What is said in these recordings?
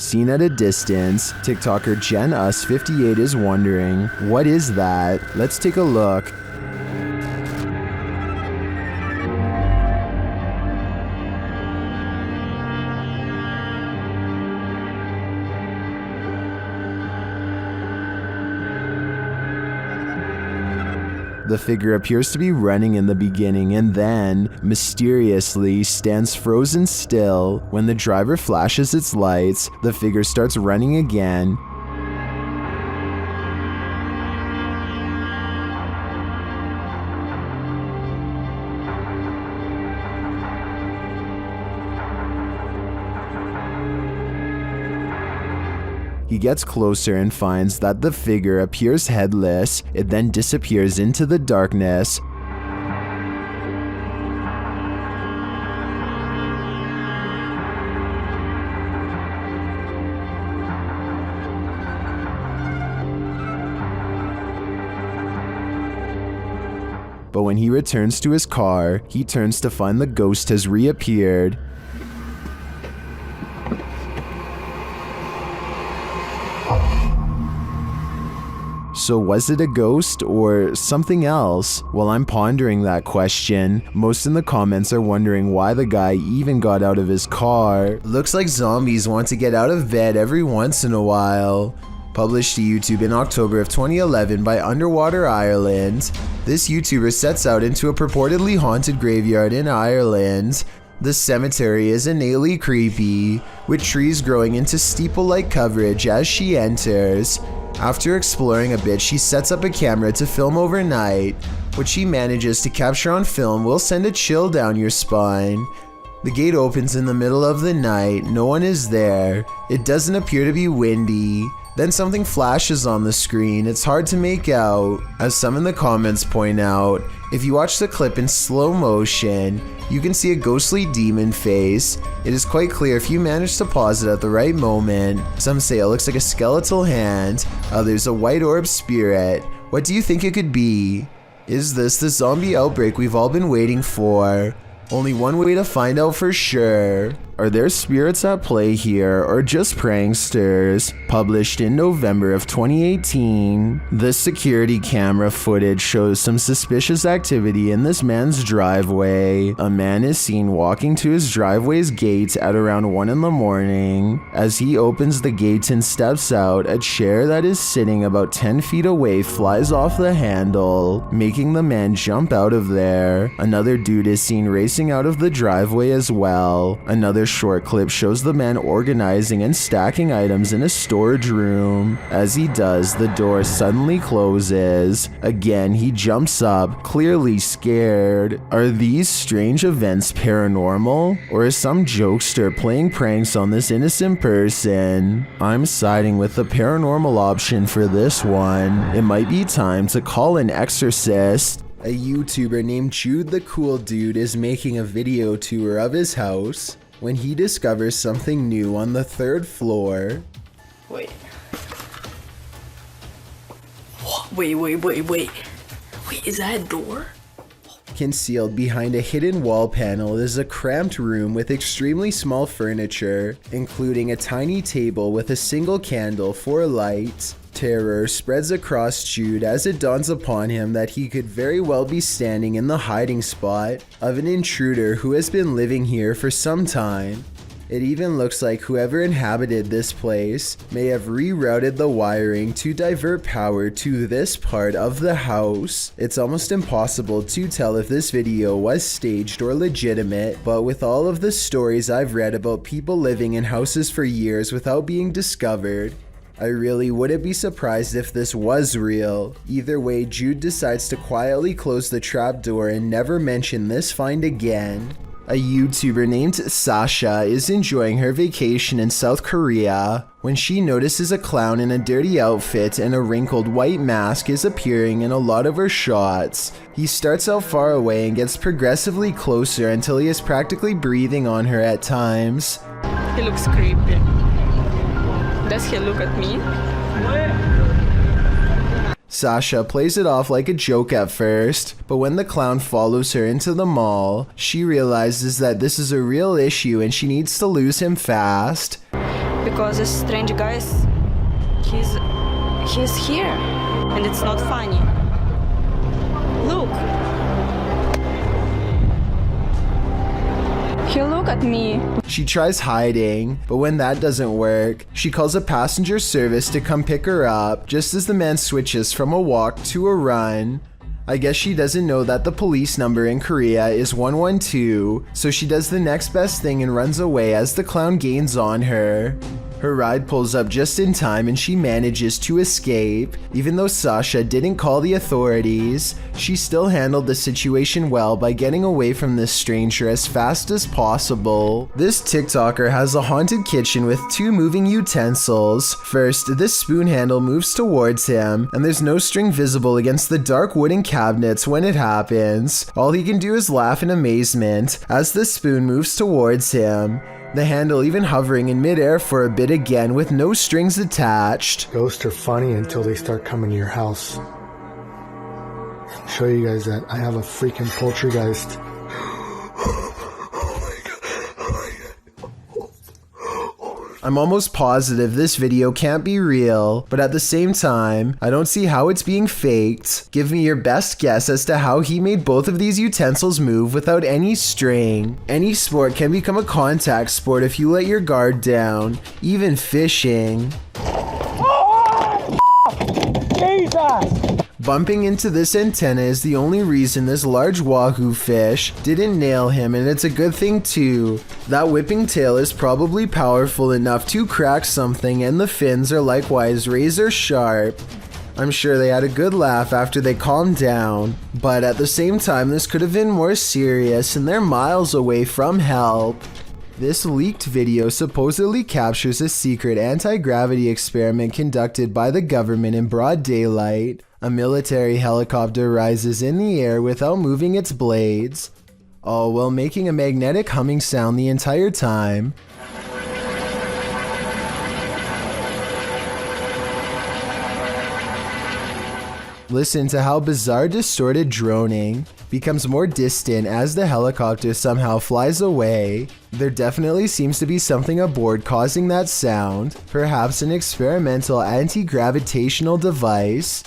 Seen at a distance, TikToker JenUs58 is wondering, what is that? Let's take a look. The figure appears to be running in the beginning and then, mysteriously, stands frozen still. When the driver flashes its lights, the figure starts running again. He gets closer and finds that the figure appears headless. It then disappears into the darkness. But when he returns to his car, he turns to find the ghost has reappeared. So was it a ghost or something else? While I'm pondering that question, most in the comments are wondering why the guy even got out of his car. Looks like zombies want to get out of bed every once in a while. Published to YouTube in October of 2011 by Underwater Ireland, this YouTuber sets out into a purportedly haunted graveyard in Ireland. The cemetery is innately creepy, with trees growing into steeple-like coverage as she enters. After exploring a bit, she sets up a camera to film overnight. What she manages to capture on film will send a chill down your spine. The gate opens in the middle of the night, no one is there. It doesn't appear to be windy. Then something flashes on the screen, it's hard to make out. As some in the comments point out, if you watch the clip in slow motion, you can see a ghostly demon face. It is quite clear if you manage to pause it at the right moment. Some say it looks like a skeletal hand, others a white orb spirit. What do you think it could be? Is this the zombie outbreak we've all been waiting for? Only one way to find out for sure. Are there spirits at play here or just pranksters? Published in November of 2018. This security camera footage shows some suspicious activity in this man's driveway. A man is seen walking to his driveway's gates at around 1 in the morning. As he opens the gates and steps out, a chair that is sitting about 10 feet away flies off the handle, making the man jump out of there. Another dude is seen racing out of the driveway as well. Another short clip shows the man organizing and stacking items in a storage room. As he does, the door suddenly closes. Again, he jumps up, clearly scared. Are these strange events paranormal? Or is some jokester playing pranks on this innocent person? I'm siding with the paranormal option for this one. It might be time to call an exorcist. A YouTuber named Jude the Cool Dude is making a video tour of his house when he discovers something new on the 3rd floor. Wait, is that a door? Concealed behind a hidden wall panel is a cramped room with extremely small furniture, including a tiny table with a single candle for light. Terror spreads across Jude as it dawns upon him that he could very well be standing in the hiding spot of an intruder who has been living here for some time. It even looks like whoever inhabited this place may have rerouted the wiring to divert power to this part of the house. It's almost impossible to tell if this video was staged or legitimate, but with all of the stories I've read about people living in houses for years without being discovered, I really wouldn't be surprised if this was real. Either way, Jude decides to quietly close the trapdoor and never mention this find again. A YouTuber named Sasha is enjoying her vacation in South Korea when she notices a clown in a dirty outfit and a wrinkled white mask is appearing in a lot of her shots. He starts out far away and gets progressively closer until he is practically breathing on her at times. He looks creepy. Does he look at me? Sasha plays it off like a joke at first, but when the clown follows her into the mall, she realizes that this is a real issue and she needs to lose him fast. because this strange guy he's here, and it's not funny. Look. He look at me. She tries hiding, but when that doesn't work, she calls a passenger service to come pick her up just as the man switches from a walk to a run. I guess she doesn't know that the police number in Korea is 112, so she does the next best thing and runs away as the clown gains on her. Her ride pulls up just in time and she manages to escape. Even though Sasha didn't call the authorities, she still handled the situation well by getting away from this stranger as fast as possible. This TikToker has a haunted kitchen with 2 moving utensils. First, this spoon handle moves towards him, and there's no string visible against the dark wooden cabinets when it happens. All he can do is laugh in amazement as the spoon moves towards him. The handle even hovering in midair for a bit again with no strings attached. Ghosts are funny until they start coming to your house. I'll show you guys that I have a freaking poltergeist. I'm almost positive this video can't be real, but at the same time, I don't see how it's being faked. Give me your best guess as to how he made both of these utensils move without any string. Any sport can become a contact sport if you let your guard down, even fishing. Jesus! Bumping into this antenna is the only reason this large wahoo fish didn't nail him, and it's a good thing too. That whipping tail is probably powerful enough to crack something, and the fins are likewise razor sharp. I'm sure they had a good laugh after they calmed down, but at the same time this could have been more serious and they're miles away from help. This leaked video supposedly captures a secret anti-gravity experiment conducted by the government in broad daylight. A military helicopter rises in the air without moving its blades, all while making a magnetic humming sound the entire time. Listen to how bizarre distorted droning becomes more distant as the helicopter somehow flies away. There definitely seems to be something aboard causing that sound, perhaps an experimental anti-gravitational device.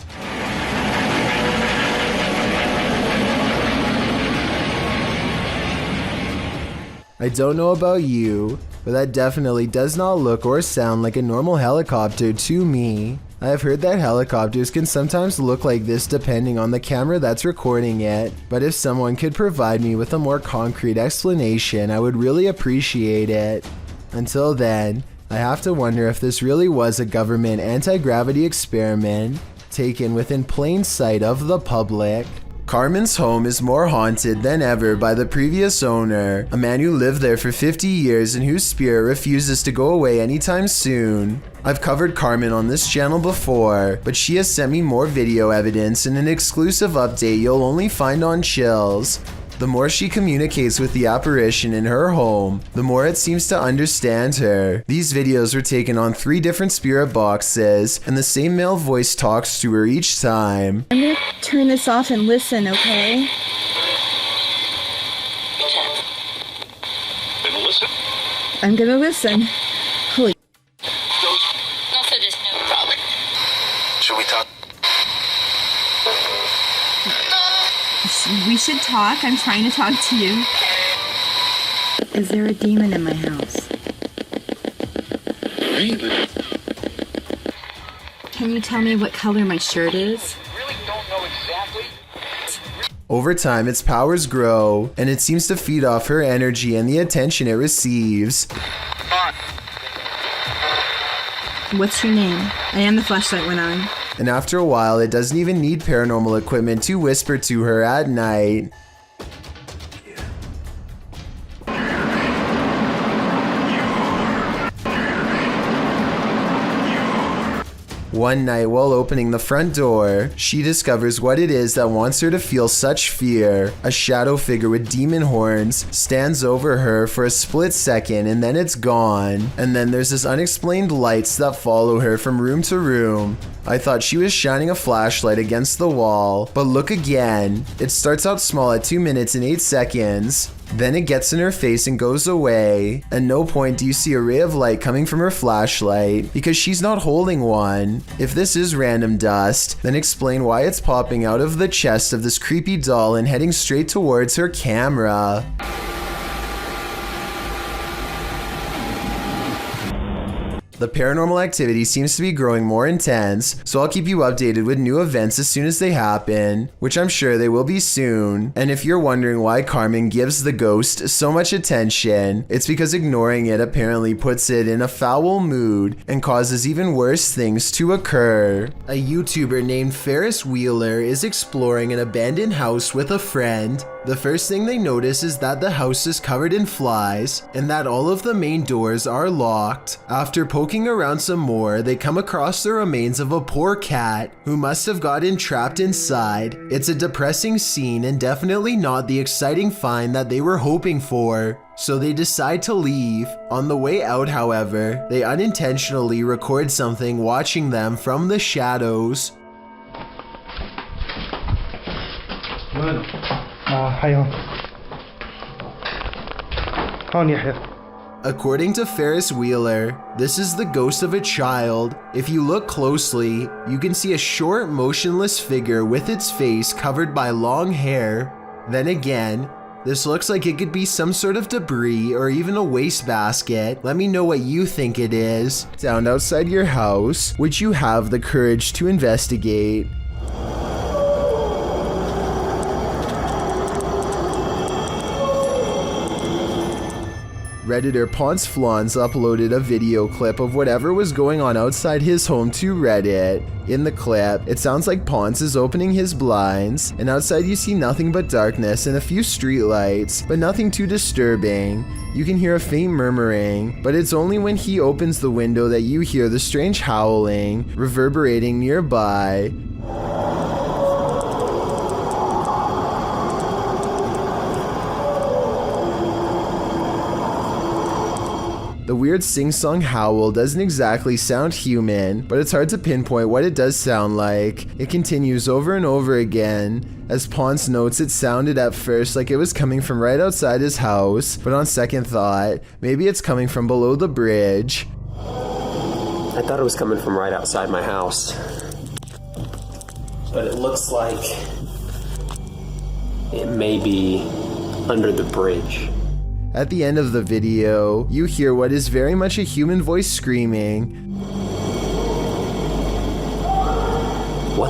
I don't know about you, but that definitely does not look or sound like a normal helicopter to me. I have heard that helicopters can sometimes look like this depending on the camera that's recording it, but if someone could provide me with a more concrete explanation, I would really appreciate it. Until then, I have to wonder if this really was a government anti-gravity experiment taken within plain sight of the public. Carmen's home is more haunted than ever by the previous owner, a man who lived there for 50 years and whose spirit refuses to go away anytime soon. I've covered Carmen on this channel before, but she has sent me more video evidence and an exclusive update you'll only find on Chills. The more she communicates with the apparition in her home, the more it seems to understand her. These videos were taken on 3 different spirit boxes, and the same male voice talks to her each time. I'm gonna turn this off and listen, okay? I'm gonna listen. Holy. Also, just no problem. Should we talk? We should talk. I'm trying to talk to you. Is there a demon in my house? Can you tell me what color my shirt is? Really don't know exactly. Over time, its powers grow, and it seems to feed off her energy and the attention it receives. What's your name? And the flashlight went on. And after a while, it doesn't even need paranormal equipment to whisper to her at night. One night while opening the front door, she discovers what it is that wants her to feel such fear. A shadow figure with demon horns stands over her for a split second and then it's gone. And then there's this unexplained lights that follow her from room to room. I thought she was shining a flashlight against the wall, but look again. It starts out small at 2 minutes and 8 seconds. Then it gets in her face and goes away. At no point do you see a ray of light coming from her flashlight because she's not holding one. If this is random dust, then explain why it's popping out of the chest of this creepy doll and heading straight towards her camera. The paranormal activity seems to be growing more intense, so I'll keep you updated with new events as soon as they happen, which I'm sure they will be soon. And if you're wondering why Carmen gives the ghost so much attention, it's because ignoring it apparently puts it in a foul mood and causes even worse things to occur. A YouTuber named Ferris Wheeler is exploring an abandoned house with a friend. The first thing they notice is that the house is covered in flies and that all of the main doors are locked. After poking around some more, they come across the remains of a poor cat who must have gotten trapped inside. It's a depressing scene and definitely not the exciting find that they were hoping for. So they decide to leave. On the way out, however, they unintentionally record something watching them from the shadows. According to Ferris Wheeler, this is the ghost of a child. If you look closely, you can see a short, motionless figure with its face covered by long hair. Then again, this looks like it could be some sort of debris or even a wastebasket. Let me know what you think it is. Found outside your house, would you have the courage to investigate? Redditor Ponce Flans uploaded a video clip of whatever was going on outside his home to Reddit. In the clip, it sounds like Ponce is opening his blinds, and outside you see nothing but darkness and a few streetlights, but nothing too disturbing. You can hear a faint murmuring, but it's only when he opens the window that you hear the strange howling reverberating nearby. The weird sing-song howl doesn't exactly sound human, but it's hard to pinpoint what it does sound like. It continues over and over again. As Ponce notes, it sounded at first like it was coming from right outside his house, but on second thought, maybe it's coming from below the bridge. I thought it was coming from right outside my house, but it looks like it may be under the bridge. At the end of the video, you hear what is very much a human voice screaming. What?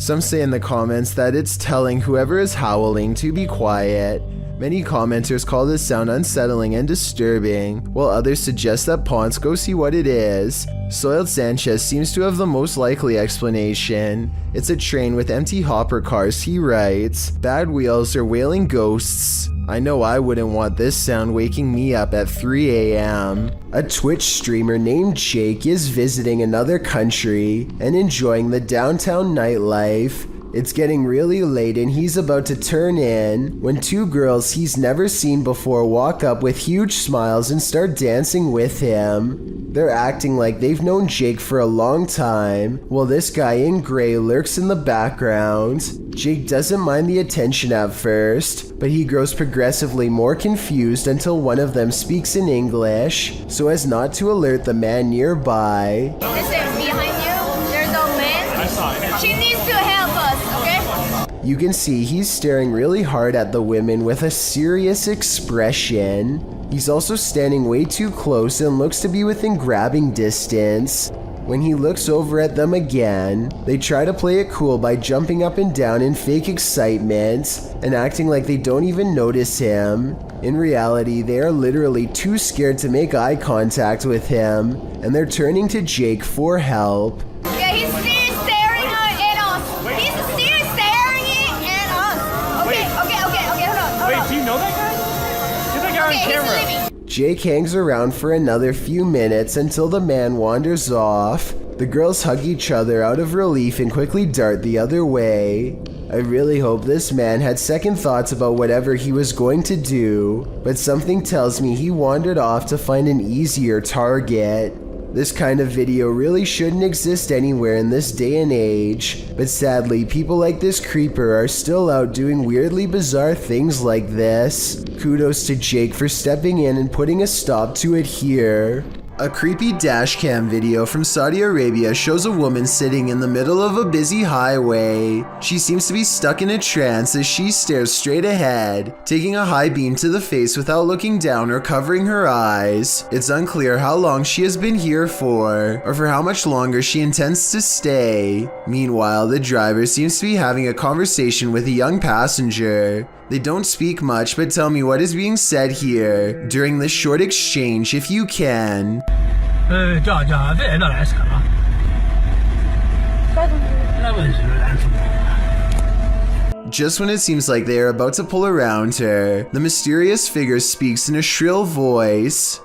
Some say in the comments that it's telling whoever is howling to be quiet. Many commenters call this sound unsettling and disturbing, while others suggest that Ponce go see what it is. Soiled Sanchez seems to have the most likely explanation. It's a train with empty hopper cars, he writes. Bad wheels or wailing ghosts. I know I wouldn't want this sound waking me up at 3 a.m. A Twitch streamer named Jake is visiting another country and enjoying the downtown nightlife. It's getting really late and he's about to turn in when two girls he's never seen before walk up with huge smiles and start dancing with him. They're acting like they've known Jake for a long time, while this guy in gray lurks in the background. Jake doesn't mind the attention at first, but he grows progressively more confused until one of them speaks in English, so as not to alert the man nearby. Listen, behind you, there's a man. I saw it. She needs to help us, okay? You can see he's staring really hard at the women with a serious expression. He's also standing way too close and looks to be within grabbing distance. When he looks over at them again, they try to play it cool by jumping up and down in fake excitement and acting like they don't even notice him. In reality, they are literally too scared to make eye contact with him, and they're turning to Jake for help. Yeah, he's still staring at us. He's still staring at us. Okay, hold on. Wait, do you know that guy? Get that guy on camera. Jake hangs around for another few minutes until the man wanders off. The girls hug each other out of relief and quickly dart the other way. I really hope this man had second thoughts about whatever he was going to do, but something tells me he wandered off to find an easier target. This kind of video really shouldn't exist anywhere in this day and age, but sadly, people like this creeper are still out doing weirdly bizarre things like this. Kudos to Jake for stepping in and putting a stop to it here. A creepy dashcam video from Saudi Arabia shows a woman sitting in the middle of a busy highway. She seems to be stuck in a trance as she stares straight ahead, taking a high beam to the face without looking down or covering her eyes. It's unclear how long she has been here for, or for how much longer she intends to stay. Meanwhile, the driver seems to be having a conversation with a young passenger. They don't speak much, but tell me what is being said here during this short exchange if you can. Just when it seems like they are about to pull around her, the mysterious figure speaks in a shrill voice.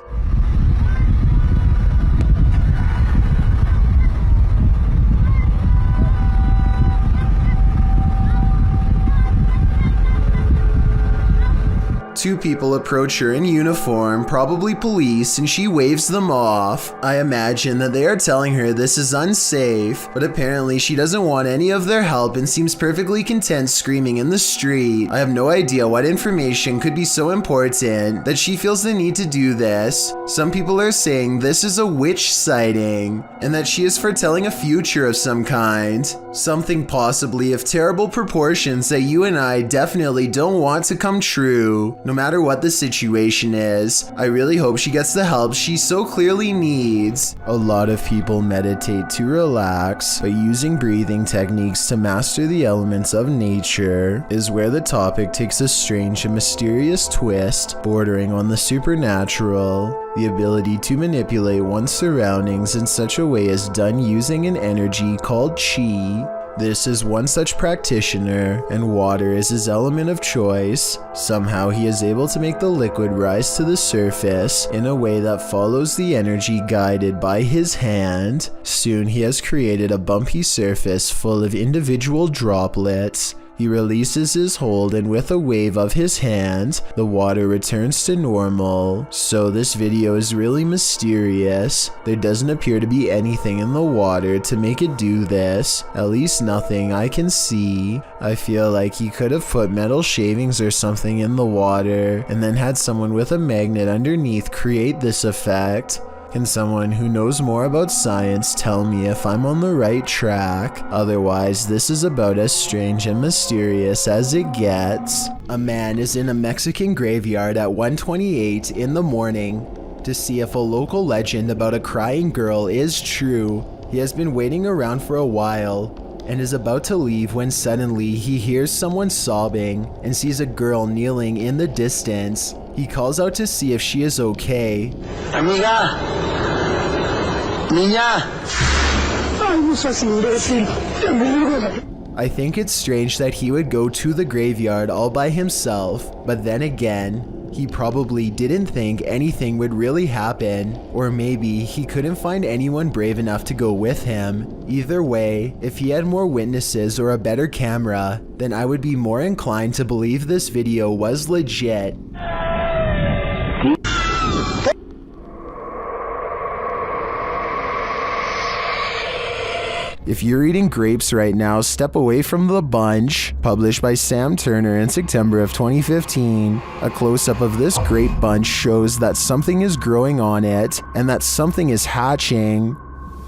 Two people approach her in uniform, probably police, and she waves them off. I imagine that they are telling her this is unsafe, but apparently she doesn't want any of their help and seems perfectly content screaming in the street. I have no idea what information could be so important that she feels the need to do this. Some people are saying this is a witch sighting, and that she is foretelling a future of some kind. Something possibly of terrible proportions that you and I definitely don't want to come true. No matter what the situation is, I really hope she gets the help she so clearly needs. A lot of people meditate to relax, but using breathing techniques to master the elements of nature is where the topic takes a strange and mysterious twist, bordering on the supernatural. The ability to manipulate one's surroundings in such a way is done using an energy called chi. This is one such practitioner, and water is his element of choice. Somehow he is able to make the liquid rise to the surface in a way that follows the energy guided by his hand. Soon he has created a bumpy surface full of individual droplets. He releases his hold, and with a wave of his hand, the water returns to normal. So this video is really mysterious. There doesn't appear to be anything in the water to make it do this. At least nothing I can see. I feel like he could have put metal shavings or something in the water, and then had someone with a magnet underneath create this effect. Can someone who knows more about science tell me if I'm on the right track? Otherwise, this is about as strange and mysterious as it gets. A man is in a Mexican graveyard at 1:28 in the morning to see if a local legend about a crying girl is true. He has been waiting around for a while and is about to leave when suddenly he hears someone sobbing and sees a girl kneeling in the distance. He calls out to see if she is okay. Amiga, niña. I think it's strange that he would go to the graveyard all by himself, but then again, he probably didn't think anything would really happen, or maybe he couldn't find anyone brave enough to go with him. Either way, if he had more witnesses or a better camera, then I would be more inclined to believe this video was legit. If you're eating grapes right now, step away from the bunch. Published by Sam Turner in September of 2015. A close-up of this grape bunch shows that something is growing on it, and that something is hatching.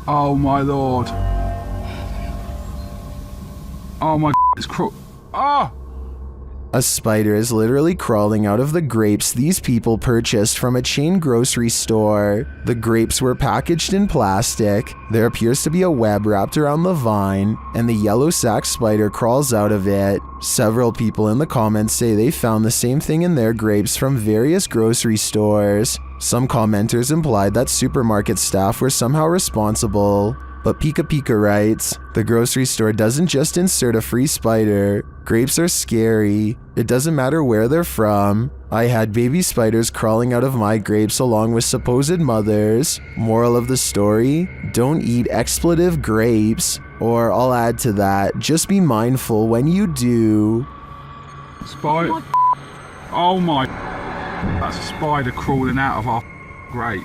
Oh my lord. Oh my, it's Ah! A spider is literally crawling out of the grapes these people purchased from a chain grocery store. The grapes were packaged in plastic. There appears to be a web wrapped around the vine, and the yellow sac spider crawls out of it. Several people in the comments say they found the same thing in their grapes from various grocery stores. Some commenters implied that supermarket staff were somehow responsible. But Pika Pika writes, the grocery store doesn't just insert a free spider. Grapes are scary. It doesn't matter where they're from. I had baby spiders crawling out of my grapes along with supposed mothers. Moral of the story, don't eat expletive grapes. Or I'll add to that, just be mindful when you do. Spider. Oh my. That's a spider crawling out of our grape.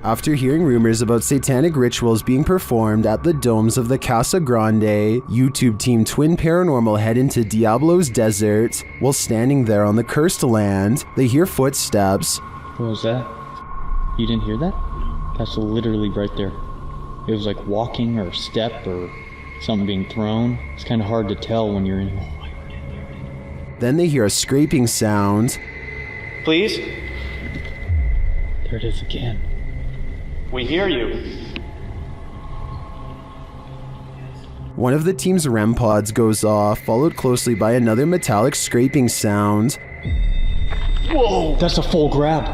After hearing rumors about satanic rituals being performed at the domes of the Casa Grande, YouTube team Twin Paranormal head into Diablo's desert. While standing there on the cursed land, they hear footsteps. What was that? You didn't hear that? That's literally right there. It was like walking or step or something being thrown. It's kind of hard to tell when you're in. Then they hear a scraping sound. Please? There it is again. We hear you. One of the team's REM pods goes off, followed closely by another metallic scraping sound. Whoa! That's a full grab.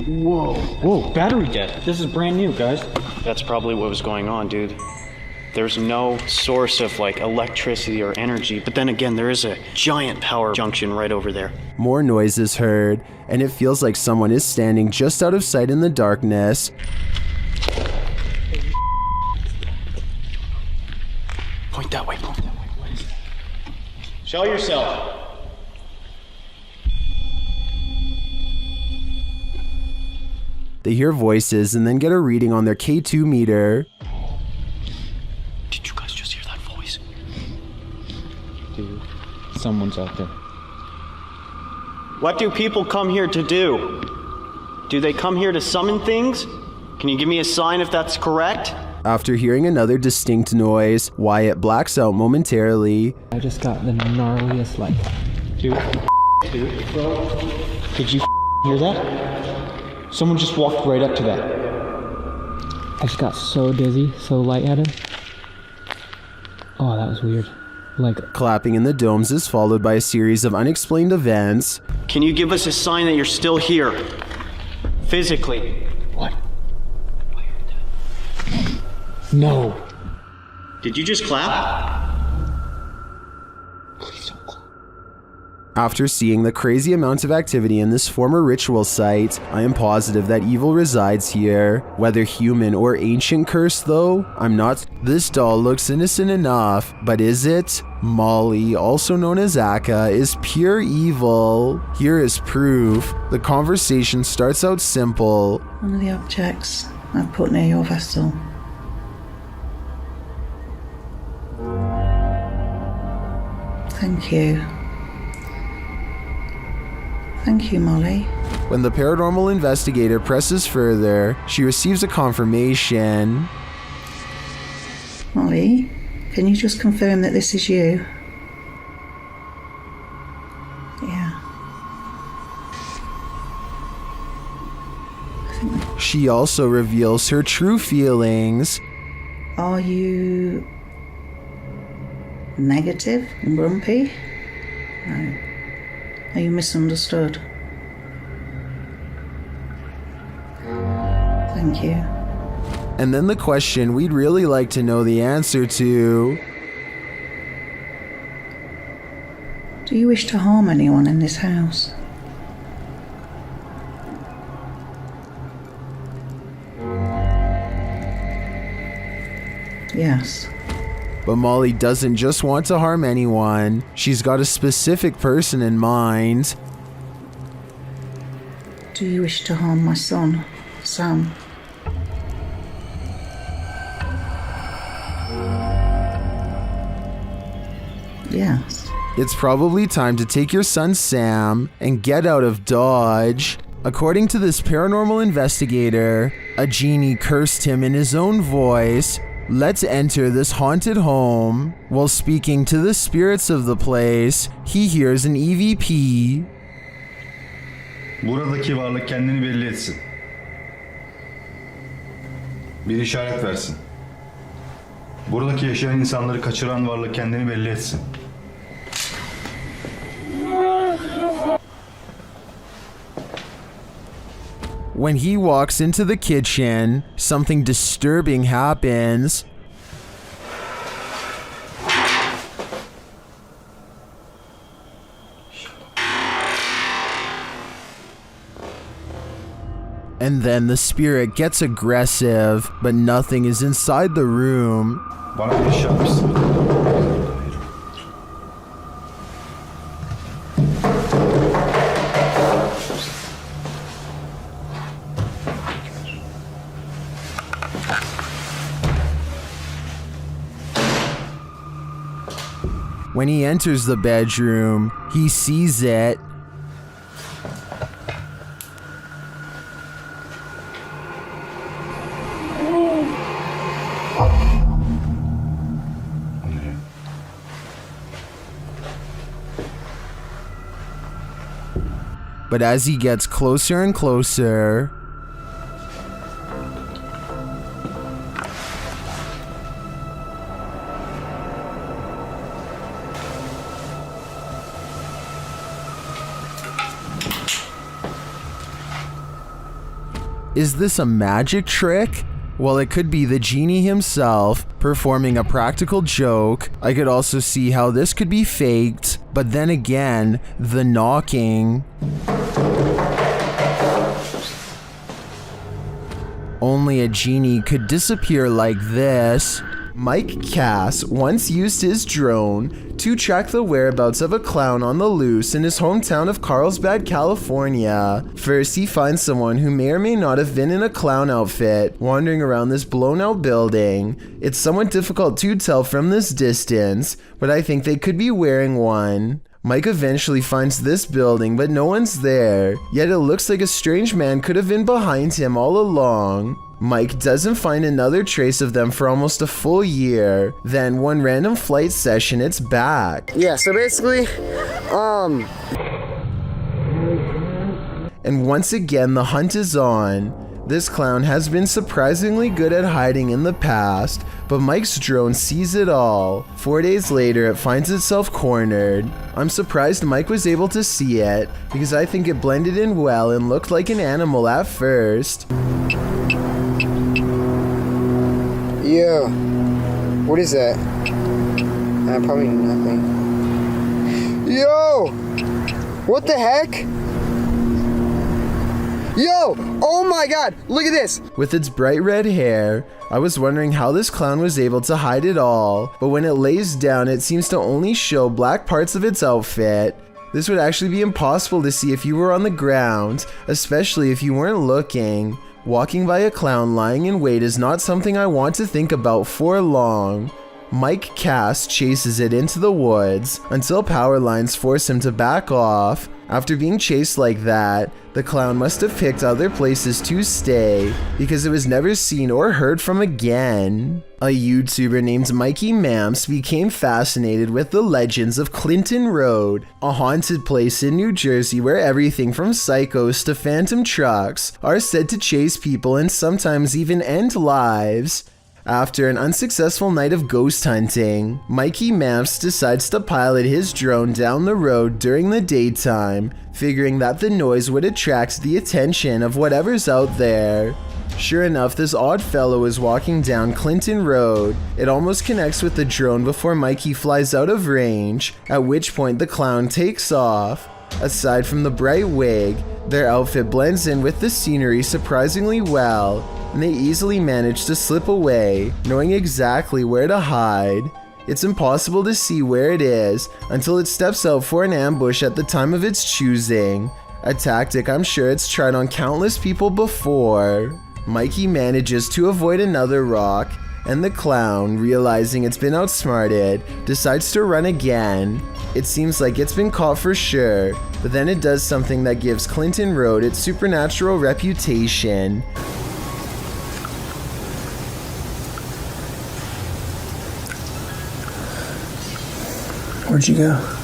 Whoa. Whoa, battery dead. This is brand new, guys. That's probably what was going on, dude. There's no source of like electricity or energy, but then again, there is a giant power junction right over there. More noise is heard, and it feels like someone is standing just out of sight in the darkness. Point that way, point that way. What is that? Show yourself. They hear voices and then get a reading on their K2 meter. Did you guys just hear that voice? Dude, someone's out there. What do people come here to do? Do they come here to summon things? Can you give me a sign if that's correct? After hearing another distinct noise, Wyatt blacks out momentarily. I just got the gnarliest light. Dude, bro. Did you hear that? Someone just walked right up to that. I just got so dizzy, so lightheaded. Oh, that was weird. Like, clapping in the domes is followed by a series of unexplained events. Can you give us a sign that you're still here? Physically. What? No. Did you just clap? Please don't clap. After seeing the crazy amount of activity in this former ritual site, I am positive that evil resides here. Whether human or ancient curse though, I'm not. This doll looks innocent enough, but is it? Molly, also known as Akka, is pure evil. Here is proof. The conversation starts out simple. One of the objects I've put near your vessel. Thank you. Thank you, Molly. When the paranormal investigator presses further, she receives a confirmation. Molly, can you just confirm that this is you? Yeah. She also reveals her true feelings. Are you negative and grumpy? No. Are you misunderstood? Thank you. And then the question we'd really like to know the answer to. Do you wish to harm anyone in this house? Yes. But Molly doesn't just want to harm anyone. She's got a specific person in mind. Do you wish to harm my son, Sam? Yes. It's probably time to take your son Sam and get out of Dodge. According to this paranormal investigator, a genie cursed him in his own voice. Let's enter this haunted home. While speaking to the spirits of the place, he hears an EVP. Buradaki varlık kendini belli etsin. Bir işaret versin. Buradaki yaşayan insanları kaçıran varlık kendini belli etsin. When he walks into the kitchen, something disturbing happens. And then the spirit gets aggressive, but nothing is inside the room. Bana bir iş yapmışsın. When he enters the bedroom, he sees it. But as he gets closer and closer, is this a magic trick? Well, it could be the genie himself performing a practical joke. I could also see how this could be faked, but then again, the knocking. Only a genie could disappear like this. Mike Cass once used his drone to track the whereabouts of a clown on the loose in his hometown of Carlsbad, California. First, he finds someone who may or may not have been in a clown outfit wandering around this blown out building. It's somewhat difficult to tell from this distance, but I think they could be wearing one. Mike eventually finds this building, but no one's there, yet it looks like a strange man could have been behind him all along. Mike doesn't find another trace of them for almost a full year. Then one random flight session, it's back. Yeah, so basically, And once again, the hunt is on. This clown has been surprisingly good at hiding in the past, but Mike's drone sees it all. 4 days later, it finds itself cornered. I'm surprised Mike was able to see it, because I think it blended in well and looked like an animal at first. Yo, what is that? Probably nothing. Yo, what the heck? Yo, oh my god, look at this! With its bright red hair, I was wondering how this clown was able to hide it all, but when it lays down, it seems to only show black parts of its outfit. This would actually be impossible to see if you were on the ground, especially if you weren't looking. Walking by a clown lying in wait is not something I want to think about for long. Mike Cass chases it into the woods until power lines force him to back off. After being chased like that, the clown must have picked other places to stay because it was never seen or heard from again. A YouTuber named Mikey Mamps became fascinated with the legends of Clinton Road, a haunted place in New Jersey where everything from psychos to phantom trucks are said to chase people and sometimes even end lives. After an unsuccessful night of ghost hunting, Mikey Mamps decides to pilot his drone down the road during the daytime, figuring that the noise would attract the attention of whatever's out there. Sure enough, this odd fellow is walking down Clinton Road. It almost connects with the drone before Mikey flies out of range, at which point the clown takes off. Aside from the bright wig, their outfit blends in with the scenery surprisingly well, and they easily manage to slip away, knowing exactly where to hide. It's impossible to see where it is until it steps out for an ambush at the time of its choosing, a tactic I'm sure it's tried on countless people before. Mikey manages to avoid another rock, and the clown, realizing it's been outsmarted, decides to run again. It seems like it's been caught for sure, but then it does something that gives Clinton Road its supernatural reputation. Where'd you go?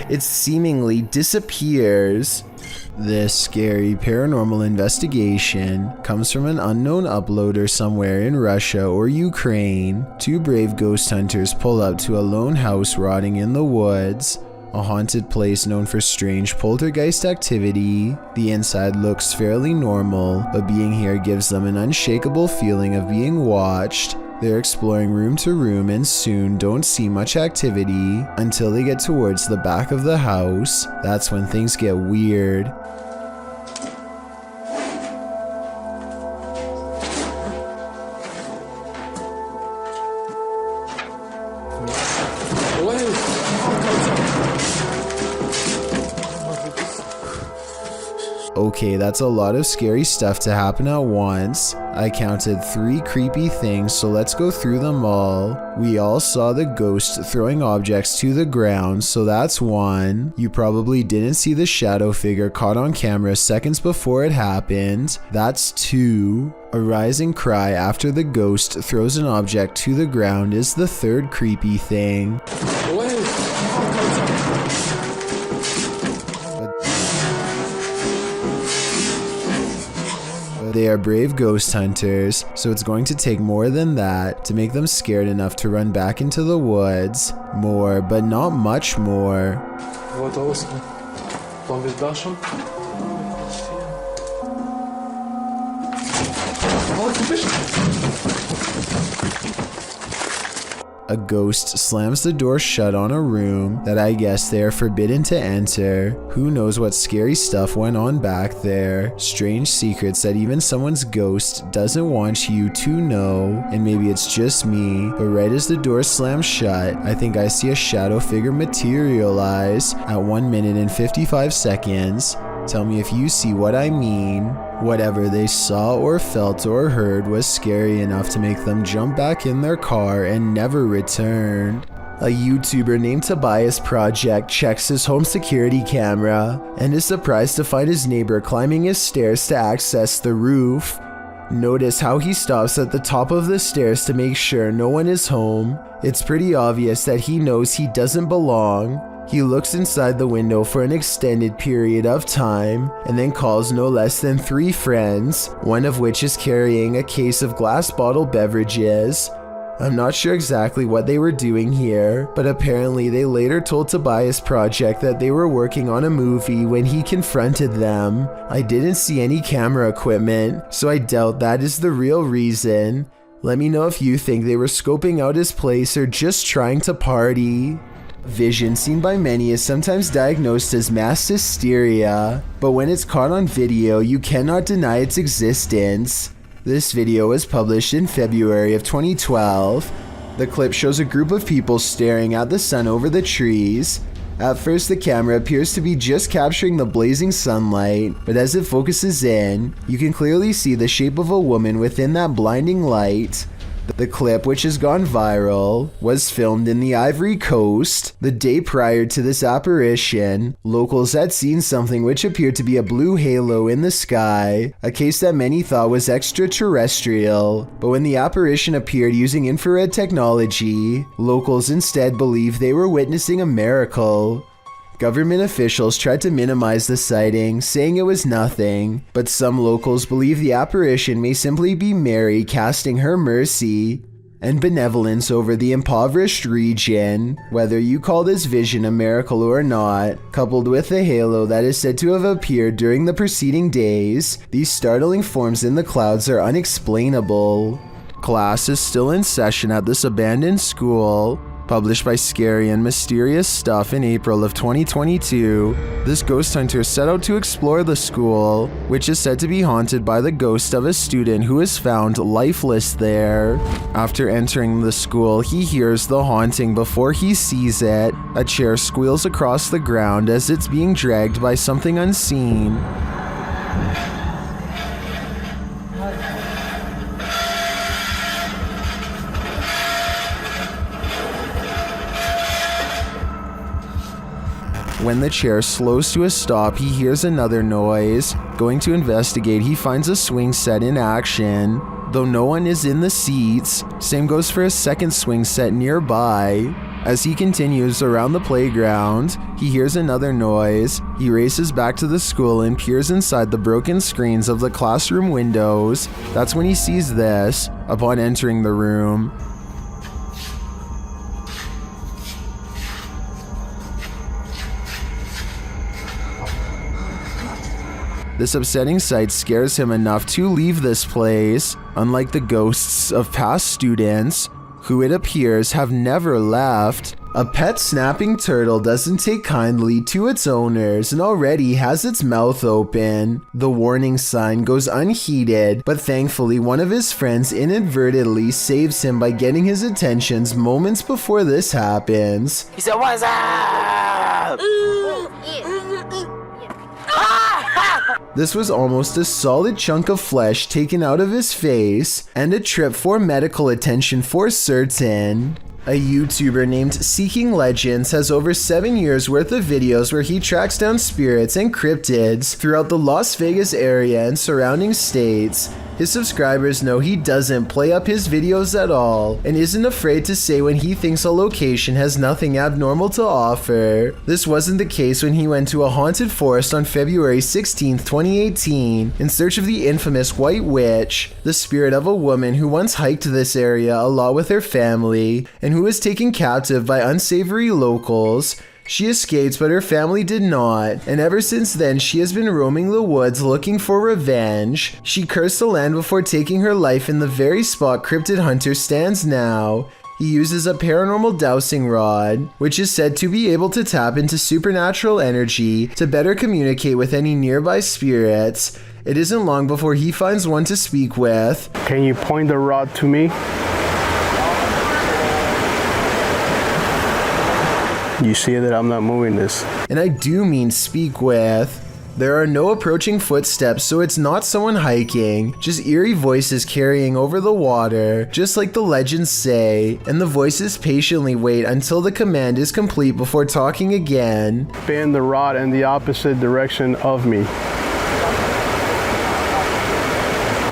It seemingly disappears. This scary paranormal investigation comes from an unknown uploader somewhere in Russia or Ukraine. Two brave ghost hunters pull up to a lone house rotting in the woods, a haunted place known for strange poltergeist activity. The inside looks fairly normal, but being here gives them an unshakable feeling of being watched. They're exploring room to room and soon don't see much activity until they get towards the back of the house. That's when things get weird. Okay, that's a lot of scary stuff to happen at once. I counted 3 creepy things, so let's go through them all. We all saw the ghost throwing objects to the ground, so that's 1. You probably didn't see the shadow figure caught on camera seconds before it happened. That's 2. A rising cry after the ghost throws an object to the ground is the 3rd creepy thing. They are brave ghost hunters, so it's going to take more than that to make them scared enough to run back into the woods. More, but not much more. A ghost slams the door shut on a room that I guess they are forbidden to enter. Who knows what scary stuff went on back there. Strange secrets that even someone's ghost doesn't want you to know. And maybe it's just me, but right as the door slams shut, I think I see a shadow figure materialize at 1 minute and 55 seconds. Tell me if you see what I mean. Whatever they saw or felt or heard was scary enough to make them jump back in their car and never return. A YouTuber named Tobias Project checks his home security camera and is surprised to find his neighbor climbing his stairs to access the roof. Notice how he stops at the top of the stairs to make sure no one is home. It's pretty obvious that he knows he doesn't belong. He looks inside the window for an extended period of time and then calls no less than 3 friends, one of which is carrying a case of glass bottle beverages. I'm not sure exactly what they were doing here, but apparently they later told Tobias Project that they were working on a movie when he confronted them. I didn't see any camera equipment, so I doubt that is the real reason. Let me know if you think they were scoping out his place or just trying to party. Vision seen by many is sometimes diagnosed as mass hysteria, but when it's caught on video, you cannot deny its existence. This video was published in February of 2012. The clip shows a group of people staring at the sun over the trees. At first, the camera appears to be just capturing the blazing sunlight, but as it focuses in, you can clearly see the shape of a woman within that blinding light. The clip, which has gone viral, was filmed in the Ivory Coast. The day prior to this apparition, locals had seen something which appeared to be a blue halo in the sky, a case that many thought was extraterrestrial. But when the apparition appeared using infrared technology, locals instead believed they were witnessing a miracle. Government officials tried to minimize the sighting, saying it was nothing, but some locals believe the apparition may simply be Mary casting her mercy and benevolence over the impoverished region. Whether you call this vision a miracle or not, coupled with the halo that is said to have appeared during the preceding days, these startling forms in the clouds are unexplainable. Class is still in session at this abandoned school. Published by Scary and Mysterious Stuff in April of 2022, this ghost hunter set out to explore the school, which is said to be haunted by the ghost of a student who is found lifeless there. After entering the school, he hears the haunting before he sees it. A chair squeals across the ground as it's being dragged by something unseen. When the chair slows to a stop, he hears another noise. Going to investigate, he finds a swing set in action, though no one is in the seats. Same goes for a second swing set nearby. As he continues around the playground, he hears another noise. He races back to the school and peers inside the broken screens of the classroom windows. That's when he sees this, upon entering the room. This upsetting sight scares him enough to leave this place, unlike the ghosts of past students, who it appears have never left. A pet snapping turtle doesn't take kindly to its owners and already has its mouth open. The warning sign goes unheeded, but thankfully one of his friends inadvertently saves him by getting his attentions moments before this happens. He said, "What's up?" This was almost a solid chunk of flesh taken out of his face, and a trip for medical attention for certain. A YouTuber named Seeking Legends has over 7 years worth of videos where he tracks down spirits and cryptids throughout the Las Vegas area and surrounding states. His subscribers know he doesn't play up his videos at all and isn't afraid to say when he thinks a location has nothing abnormal to offer. This wasn't the case when he went to a haunted forest on February 16, 2018 in search of the infamous White Witch, the spirit of a woman who once hiked this area a lot with her family and who was taken captive by unsavory locals. She escaped, but her family did not, and ever since then she has been roaming the woods looking for revenge. She cursed the land before taking her life in the very spot Cryptid Hunter stands now. He uses a paranormal dowsing rod, which is said to be able to tap into supernatural energy to better communicate with any nearby spirits. It isn't long before he finds one to speak with. Can you point the rod to me? You see that I'm not moving this. And I do mean speak with. There are no approaching footsteps, so it's not someone hiking, just eerie voices carrying over the water, just like the legends say, and the voices patiently wait until the command is complete before talking again. Spin the rod in the opposite direction of me.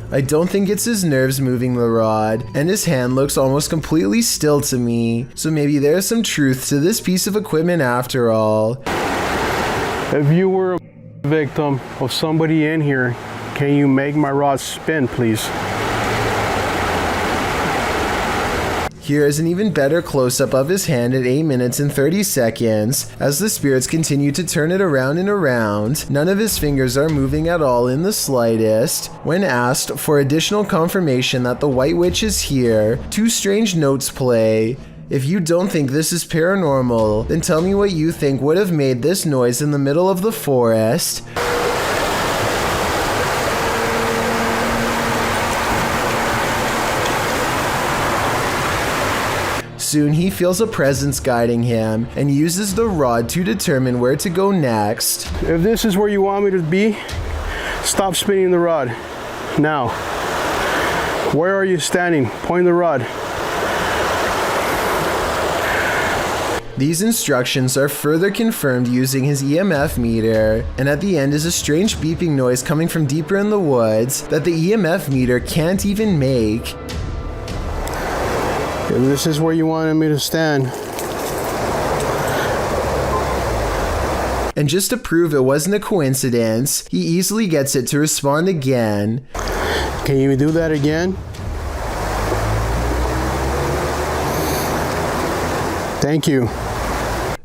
I don't think it's his nerves moving the rod, and his hand looks almost completely still to me, so maybe there's some truth to this piece of equipment after all. If you were a victim of somebody in here, can you make my rod spin, please? Here is an even better close-up of his hand at 8 minutes and 30 seconds. As the spirits continue to turn it around and around, none of his fingers are moving at all in the slightest. When asked for additional confirmation that the White Witch is here, 2 strange notes play. If you don't think this is paranormal, then tell me what you think would have made this noise in the middle of the forest. Soon he feels a presence guiding him and uses the rod to determine where to go next. If this is where you want me to be, stop spinning the rod. Now. Where are you standing? Point the rod. These instructions are further confirmed using his EMF meter, and at the end is a strange beeping noise coming from deeper in the woods that the EMF meter can't even make. If this is where you wanted me to stand. And just to prove it wasn't a coincidence, he easily gets it to respond again. Can you do that again? Thank you.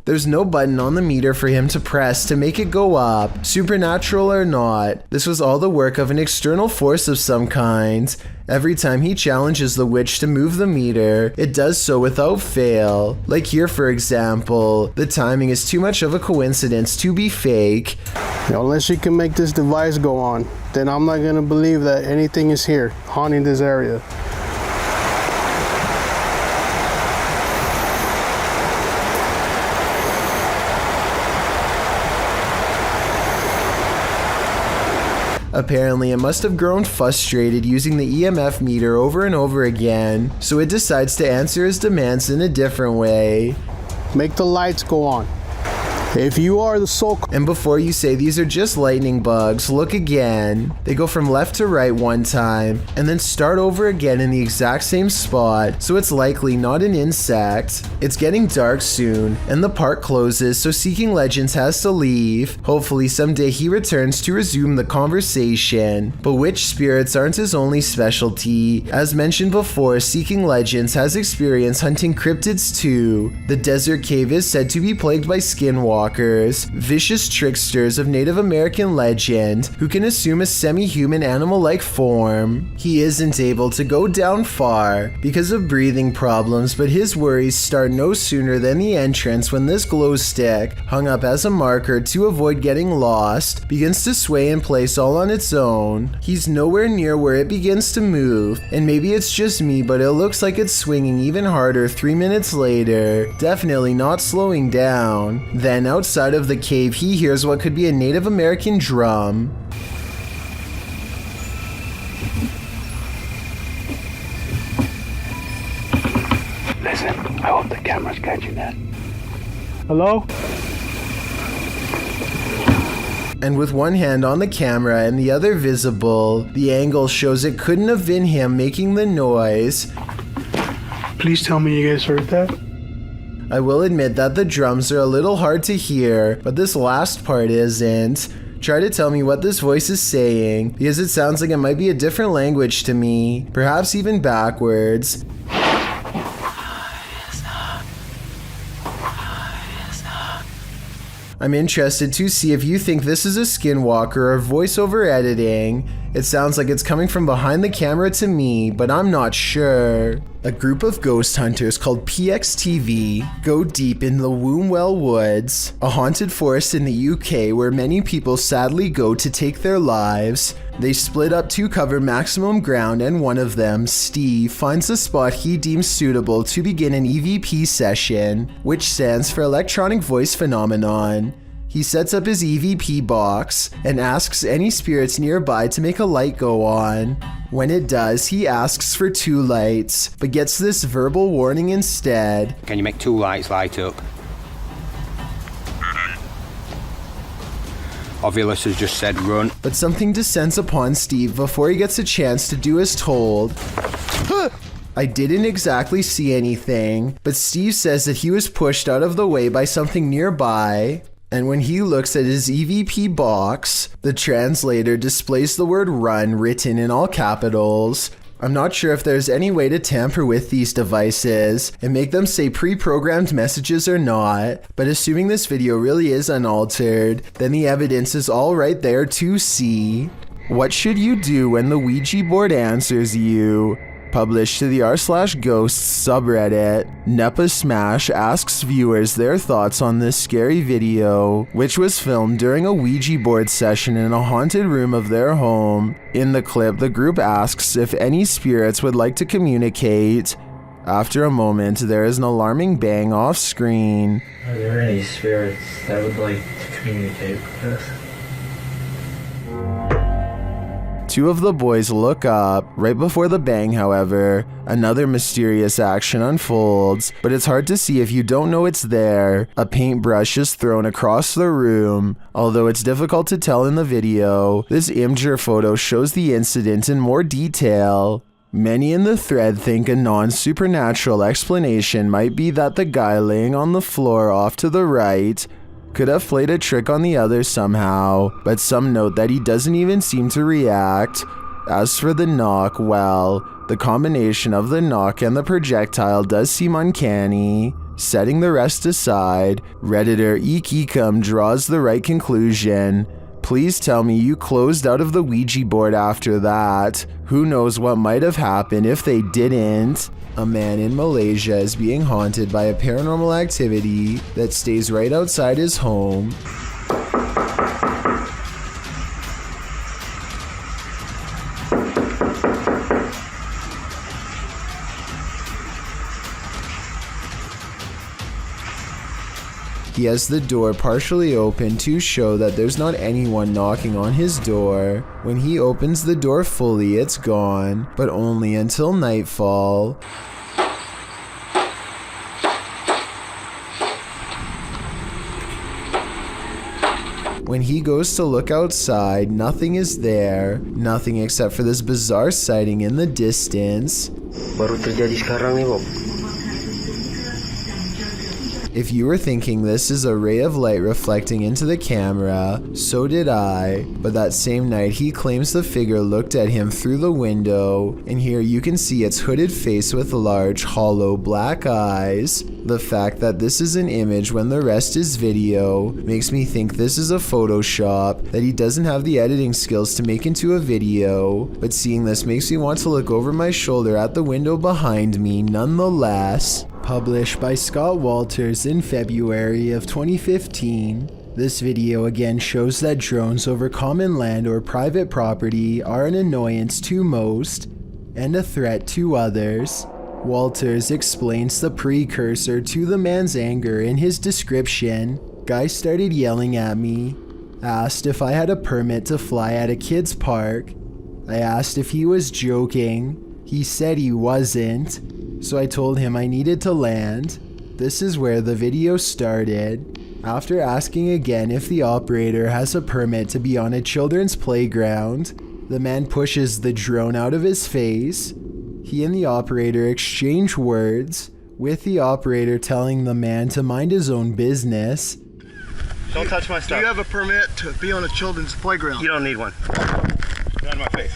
There's no button on the meter for him to press to make it go up, supernatural or not. This was all the work of an external force of some kind. Every time he challenges the witch to move the meter, it does so without fail. Like here, for example, the timing is too much of a coincidence to be fake. Unless you can make this device go on, then I'm not gonna believe that anything is here, haunting this area. Apparently, it must have grown frustrated using the EMF meter over and over again, so it decides to answer his demands in a different way. Make the lights go on. If you are the soul... And before you say these are just lightning bugs, look again. They go from left to right one time, and then start over again in the exact same spot, so it's likely not an insect. It's getting dark soon, and the park closes, so Seeking Legends has to leave. Hopefully someday he returns to resume the conversation. But witch spirits aren't his only specialty. As mentioned before, Seeking Legends has experience hunting cryptids too. The desert cave is said to be plagued by Skinwalkers, vicious tricksters of Native American legend who can assume a semi-human animal-like form. He isn't able to go down far because of breathing problems, but his worries start no sooner than the entrance when this glow stick, hung up as a marker to avoid getting lost, begins to sway in place all on its own. He's nowhere near where it begins to move, and maybe it's just me, but it looks like it's swinging even harder 3 minutes later, definitely not slowing down. Then outside of the cave, he hears what could be a Native American drum. Listen, I hope the camera's catching that. Hello? And with one hand on the camera and the other visible, the angle shows it couldn't have been him making the noise. Please tell me you guys heard that. I will admit that the drums are a little hard to hear, but this last part isn't. Try to tell me what this voice is saying, because it sounds like it might be a different language to me, perhaps even backwards. I'm interested to see if you think this is a Skinwalker or voiceover editing. It sounds like it's coming from behind the camera to me, but I'm not sure. A group of ghost hunters called PXTV go deep in the Wombwell Woods, a haunted forest in the UK where many people sadly go to take their lives. They split up to cover maximum ground, and one of them, Steve, finds a spot he deems suitable to begin an EVP session, which stands for Electronic Voice Phenomenon. He sets up his EVP box and asks any spirits nearby to make a light go on. When it does, he asks for 2 lights, but gets this verbal warning instead. Can you make 2 lights light up? Ovulus has just said run. But something descends upon Steve before he gets a chance to do as told. I didn't exactly see anything, but Steve says that he was pushed out of the way by something nearby. And when he looks at his EVP box, the translator displays the word run written in all capitals. I'm not sure if there's any way to tamper with these devices and make them say pre-programmed messages or not, but assuming this video really is unaltered, then the evidence is all right there to see. What should you do when the Ouija board answers you? Published to the r/ghosts subreddit, Nepa Smash asks viewers their thoughts on this scary video, which was filmed during a Ouija board session in a haunted room of their home. In the clip, the group asks if any spirits would like to communicate. After a moment, there is an alarming bang off screen. Are there any spirits that would like to communicate with us? 2 of the boys look up. Right before the bang, however, another mysterious action unfolds, but it's hard to see if you don't know it's there. A paintbrush is thrown across the room. Although it's difficult to tell in the video, this Imgur photo shows the incident in more detail. Many in the thread think a non-supernatural explanation might be that the guy laying on the floor off to the right could have played a trick on the others somehow, but some note that he doesn't even seem to react. As for the knock, well, the combination of the knock and the projectile does seem uncanny. Setting the rest aside, Redditor Eekecum draws the right conclusion. Please tell me you closed out of the Ouija board after that. Who knows what might have happened if they didn't. A man in Malaysia is being haunted by a paranormal activity that stays right outside his home. He has the door partially open to show that there's not anyone knocking on his door. When he opens the door fully, it's gone, but only until nightfall. When he goes to look outside, nothing is there. Nothing except for this bizarre sighting in the distance. Baru terjadi sekarang nih, Bob. If you were thinking this is a ray of light reflecting into the camera, so did I, but that same night he claims the figure looked at him through the window, and here you can see its hooded face with large, hollow black eyes. The fact that this is an image when the rest is video makes me think this is a Photoshop that he doesn't have the editing skills to make into a video, but seeing this makes me want to look over my shoulder at the window behind me nonetheless. Published by Scott Walters in February of 2015. This video again shows that drones over common land or private property are an annoyance to most and a threat to others. Walters explains the precursor to the man's anger in his description. Guy started yelling at me, asked if I had a permit to fly at a kid's park. I asked if he was joking. He said he wasn't, so I told him I needed to land. This is where the video started. After asking again if the operator has a permit to be on a children's playground, the man pushes the drone out of his face. He and the operator exchange words, with the operator telling the man to mind his own business. Don't touch my stuff. Do you have a permit to be on a children's playground? You don't need one. Get out of my face.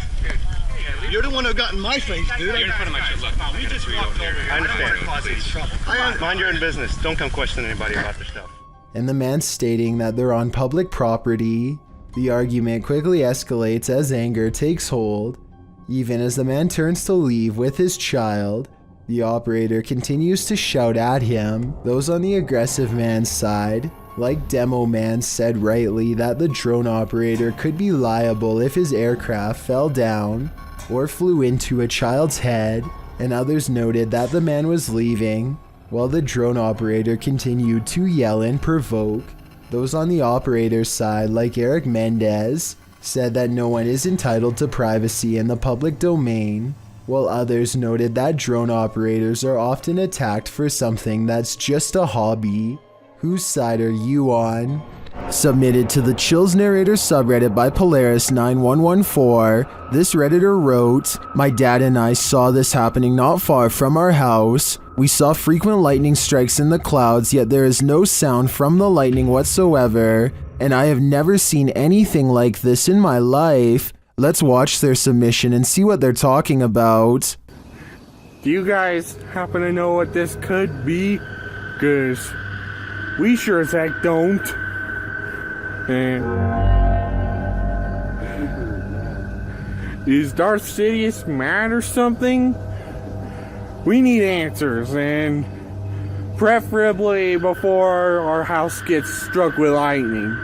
You're the one who got in my face, dude. You're in front of my shit. Look, we just walked over here. I understand. Mind your own business. Don't come question anybody about their stuff. And the man stating that they're on public property. The argument quickly escalates as anger takes hold. Even as the man turns to leave with his child, the operator continues to shout at him. Those on the aggressive man's side, like Demo Man, said rightly that the drone operator could be liable if his aircraft fell down or flew into a child's head, and others noted that the man was leaving while the drone operator continued to yell and provoke. Those on the operator's side, like Eric Mendez, said that no one is entitled to privacy in the public domain, while others noted that drone operators are often attacked for something that's just a hobby. Whose side are you on? Submitted to the Chills Narrator subreddit by Polaris9114, this redditor wrote, "My dad and I saw this happening not far from our house. We saw frequent lightning strikes in the clouds, yet there is no sound from the lightning whatsoever, and I have never seen anything like this in my life." Let's watch their submission and see what they're talking about. Do you guys happen to know what this could be? 'Cause we sure as heck don't. Is Darth Sidious mad or something? We need answers, and preferably before our house gets struck with lightning.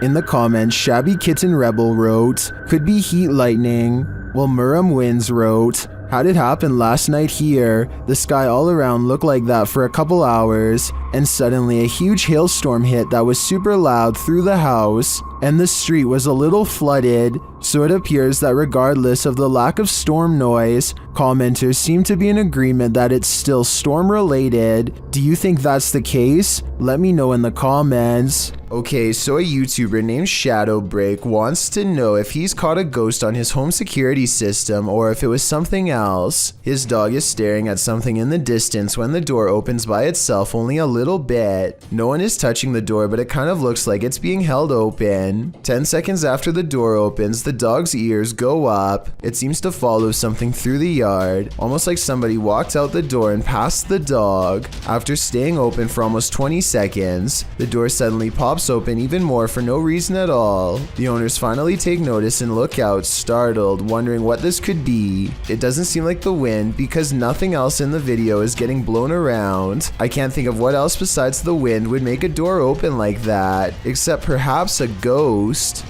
In the comments, Shabby Kitten Rebel wrote, "Could be heat lightning," while Muram Wins wrote, "Had it happen last night here, the sky all around looked like that for a couple hours, and suddenly a huge hailstorm hit that was super loud through the house, and the street was a little flooded, so it appears that regardless of the lack of storm noise, commenters seem to be in agreement that it's still storm related. Do you think that's the case? Let me know in the comments." Okay, so a YouTuber named Shadowbreak wants to know if he's caught a ghost on his home security system or if it was something else. His dog is staring at something in the distance when the door opens by itself only a little bit. No one is touching the door, but it kind of looks like it's being held open. 10 seconds after the door opens, the dog's ears go up. It seems to follow something through the yard, almost like somebody walked out the door and past the dog. After staying open for almost 20 seconds, the door suddenly pops open even more for no reason at all. The owners finally take notice and look out, startled, wondering what this could be. It doesn't seem like the wind because nothing else in the video is getting blown around. I can't think of what else besides the wind would make a door open like that, except perhaps a ghost.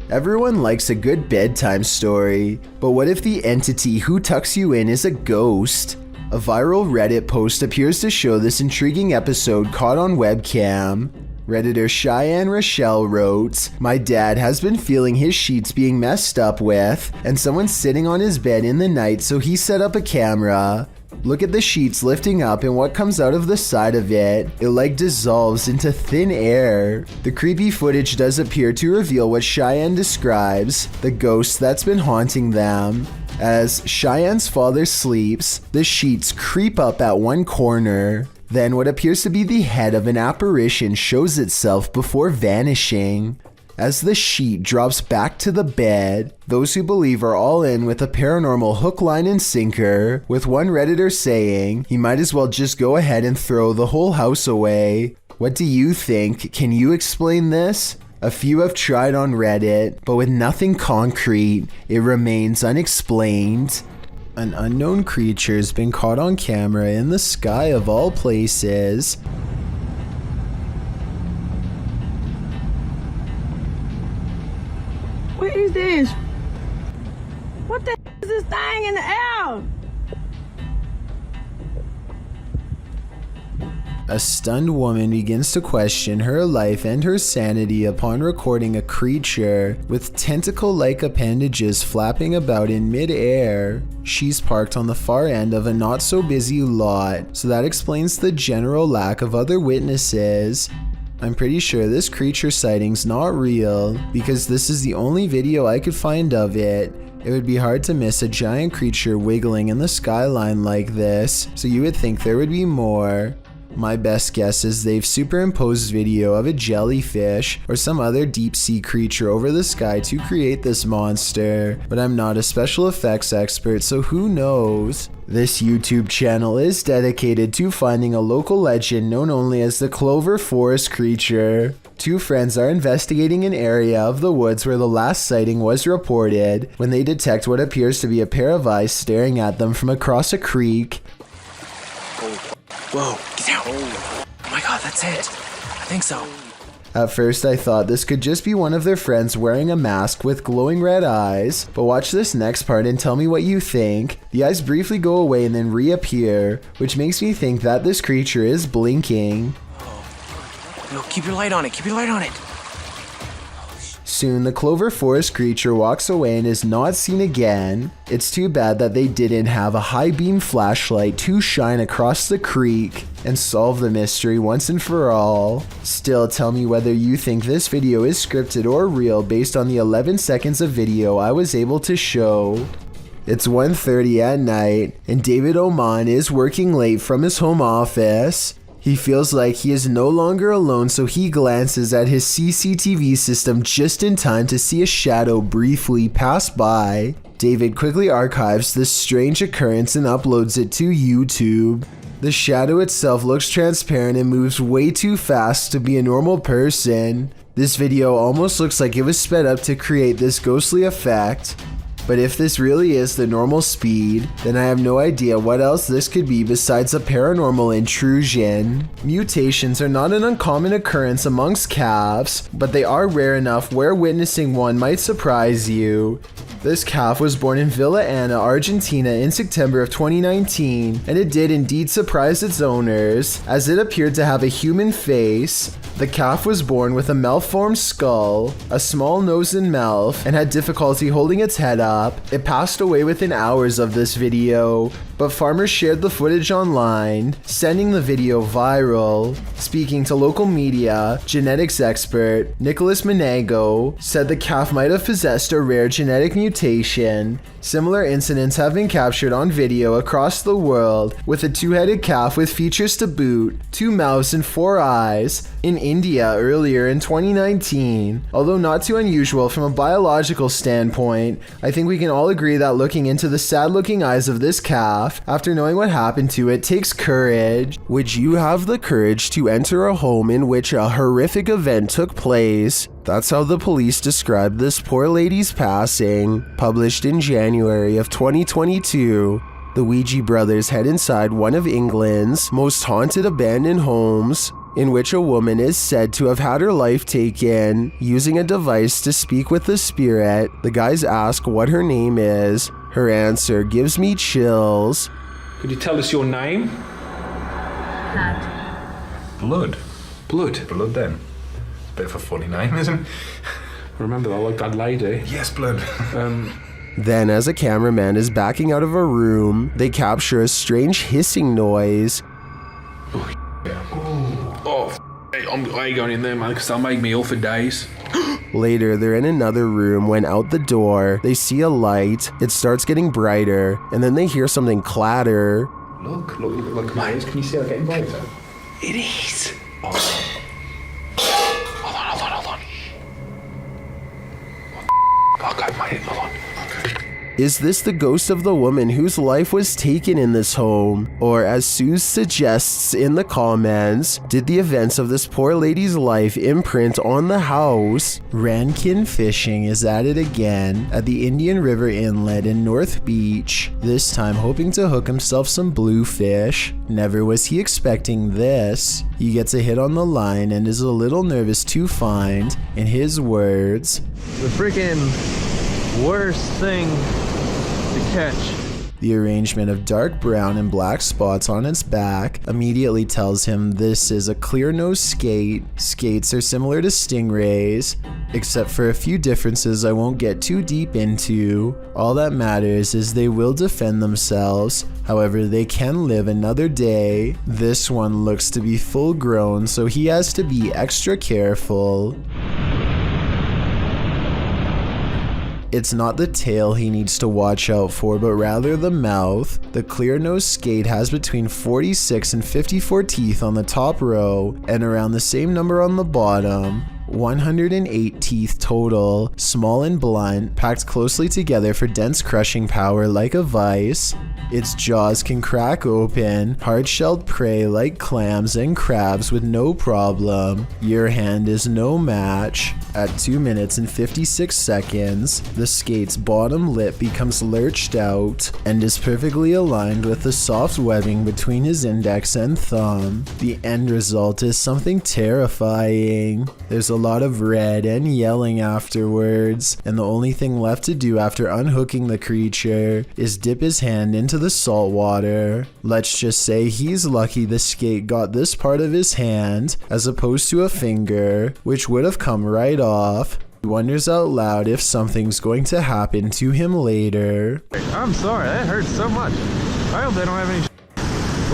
Everyone likes a good bedtime story, but what if the entity who tucks you in is a ghost? A viral Reddit post appears to show this intriguing episode caught on webcam. Redditor Cheyenne Rochelle wrote, "My dad has been feeling his sheets being messed up with, and someone's sitting on his bed in the night, so he set up a camera. Look at the sheets lifting up and what comes out of the side of it. It like dissolves into thin air." The creepy footage does appear to reveal what Cheyenne describes, the ghost that's been haunting them. As Cheyenne's father sleeps, the sheets creep up at one corner. Then what appears to be the head of an apparition shows itself before vanishing. As the sheet drops back to the bed, those who believe are all in with a paranormal hook, line, and sinker, with one Redditor saying he might as well just go ahead and throw the whole house away. What do you think? Can you explain this? A few have tried on Reddit, but with nothing concrete, it remains unexplained. An unknown creature has been caught on camera in the sky of all places. What is this? What the is this thing in the air? A stunned woman begins to question her life and her sanity upon recording a creature with tentacle-like appendages flapping about in mid-air. She's parked on the far end of a not-so-busy lot, so that explains the general lack of other witnesses. I'm pretty sure this creature sighting's not real, because this is the only video I could find of it. It would be hard to miss a giant creature wiggling in the skyline like this, so you would think there would be more. My best guess is they've superimposed video of a jellyfish or some other deep sea creature over the sky to create this monster, but I'm not a special effects expert, so who knows? This YouTube channel is dedicated to finding a local legend known only as the Clover forest creature. Two friends are investigating an area of the woods where the last sighting was reported when they detect what appears to be a pair of eyes staring at them from across a creek. Whoa, get down. Oh my god, that's it. I think so. At first I thought this could just be one of their friends wearing a mask with glowing red eyes, but watch this next part and tell me what you think. The eyes briefly go away and then reappear, which makes me think that this creature is blinking. Yo, keep your light on it, keep your light on it. Soon, the Clover forest creature walks away and is not seen again. It's too bad that they didn't have a high beam flashlight to shine across the creek and solve the mystery once and for all. Still, tell me whether you think this video is scripted or real based on the 11 seconds of video I was able to show. It's 1:30 at night, and David Oman is working late from his home office. He feels like he is no longer alone, so he glances at his CCTV system just in time to see a shadow briefly pass by. David quickly archives this strange occurrence and uploads it to YouTube. The shadow itself looks transparent and moves way too fast to be a normal person. This video almost looks like it was sped up to create this ghostly effect. But if this really is the normal speed, then I have no idea what else this could be besides a paranormal intrusion. Mutations are not an uncommon occurrence amongst calves, but they are rare enough where witnessing one might surprise you. This calf was born in Villa Ana, Argentina in September of 2019, and it did indeed surprise its owners, as it appeared to have a human face. The calf was born with a malformed skull, a small nose and mouth, and had difficulty holding its head up. It passed away within hours of this video, but farmers shared the footage online, sending the video viral. Speaking to local media, genetics expert Nicholas Menego said the calf might have possessed a rare genetic mutation. Similar incidents have been captured on video across the world, with a two-headed calf with features to boot, 2 mouths and 4 eyes, in India earlier in 2019. Although not too unusual from a biological standpoint, I think we can all agree that looking into the sad-looking eyes of this calf, after knowing what happened to it, takes courage. Would you have the courage to enter a home in which a horrific event took place? That's how the police described this poor lady's passing. Published in January of 2022, the Ouija brothers head inside one of England's most haunted abandoned homes, in which a woman is said to have had her life taken using a device to speak with the spirit. The guys ask what her name is. Her answer gives me chills. Could you tell us your name? Blood. Blood? Blood then. Bit of a funny name, isn't it? Remember that, like that lady? Yes, Blood. Then, as a cameraman is backing out of a room, they capture a strange hissing noise. I ain't going in there, man, because they'll make me ill for days. Later, they're in another room when out the door, they see a light. It starts getting brighter, and then they hear something clatter. Look, mate, can you see it getting brighter? It is. Oh. Hold on. Okay, mate, hold on. Is this the ghost of the woman whose life was taken in this home? Or, as Sue suggests in the comments, did the events of this poor lady's life imprint on the house? Rankin Fishing is at it again at the Indian River Inlet in North Beach, this time hoping to hook himself some bluefish. Never was he expecting this. He gets a hit on the line and is a little nervous to find, in his words, the freaking worst thing to catch. The arrangement of dark brown and black spots on its back immediately tells him this is a clear-nosed skate. Skates are similar to stingrays, except for a few differences I won't get too deep into. All that matters is they will defend themselves, however they can live another day. This one looks to be full grown, so he has to be extra careful. It's not the tail he needs to watch out for, but rather the mouth. The clear-nosed skate has between 46 and 54 teeth on the top row, and around the same number on the bottom. 108 teeth total, small and blunt, packed closely together for dense crushing power like a vice. Its jaws can crack open hard-shelled prey like clams and crabs with no problem. Your hand is no match. At 2 minutes and 56 seconds, the skate's bottom lip becomes lurched out and is perfectly aligned with the soft webbing between his index and thumb. The end result is something terrifying. There's a lot of red and yelling afterwards, and the only thing left to do after unhooking the creature is dip his hand into the salt water. Let's just say he's lucky the skate got this part of his hand as opposed to a finger, which would have come right off. He wonders out loud if something's going to happen to him later. I'm sorry, that hurts so much. I hope they don't have any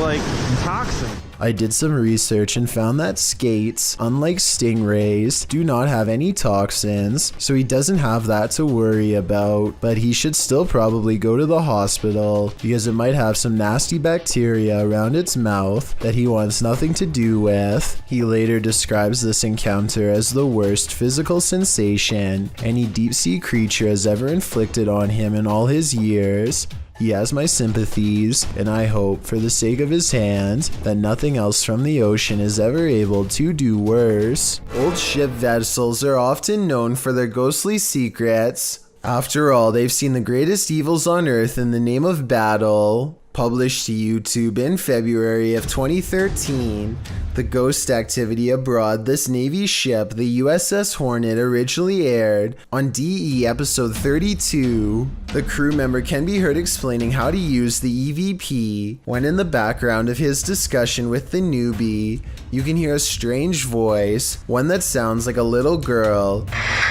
like toxin. I did some research and found that skates, unlike stingrays, do not have any toxins, so he doesn't have that to worry about, but he should still probably go to the hospital because it might have some nasty bacteria around its mouth that he wants nothing to do with. He later describes this encounter as the worst physical sensation any deep-sea creature has ever inflicted on him in all his years. He has my sympathies, and I hope, for the sake of his hand, that nothing else from the ocean is ever able to do worse. Old ship vessels are often known for their ghostly secrets. After all, they've seen the greatest evils on Earth in the name of battle. Published to YouTube in February of 2013, The Ghost Activity Abroad, this Navy ship, the USS Hornet, originally aired on DE episode 32. The crew member can be heard explaining how to use the EVP. When in the background of his discussion with the newbie, you can hear a strange voice, one that sounds like a little girl.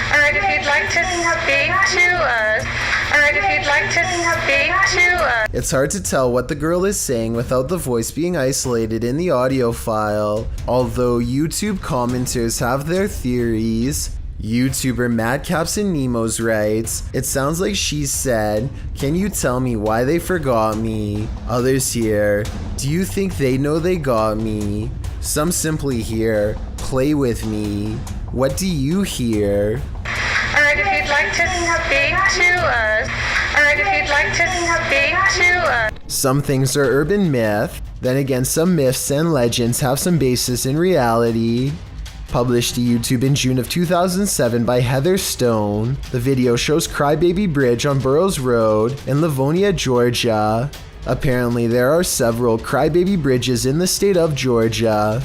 Alright, if you'd like to speak to us. Alright, if you'd like to speak to us. It's hard to tell what the girl is saying without the voice being isolated in the audio file, although YouTube commenters have their theories. YouTuber Madcaps and Nemos writes, "It sounds like she said, 'Can you tell me why they forgot me?' Others here, 'Do you think they know they got me?' Some simply hear, 'Play with me.' What do you hear?" Alright, if you'd like to speak to us. Alright, if you'd like to speak to us. Some things are urban myth, then again some myths and legends have some basis in reality. Published to YouTube in June of 2007 by Heather Stone, the video shows Crybaby Bridge on Burroughs Road in Livonia, Georgia. Apparently there are several Crybaby bridges in the state of Georgia.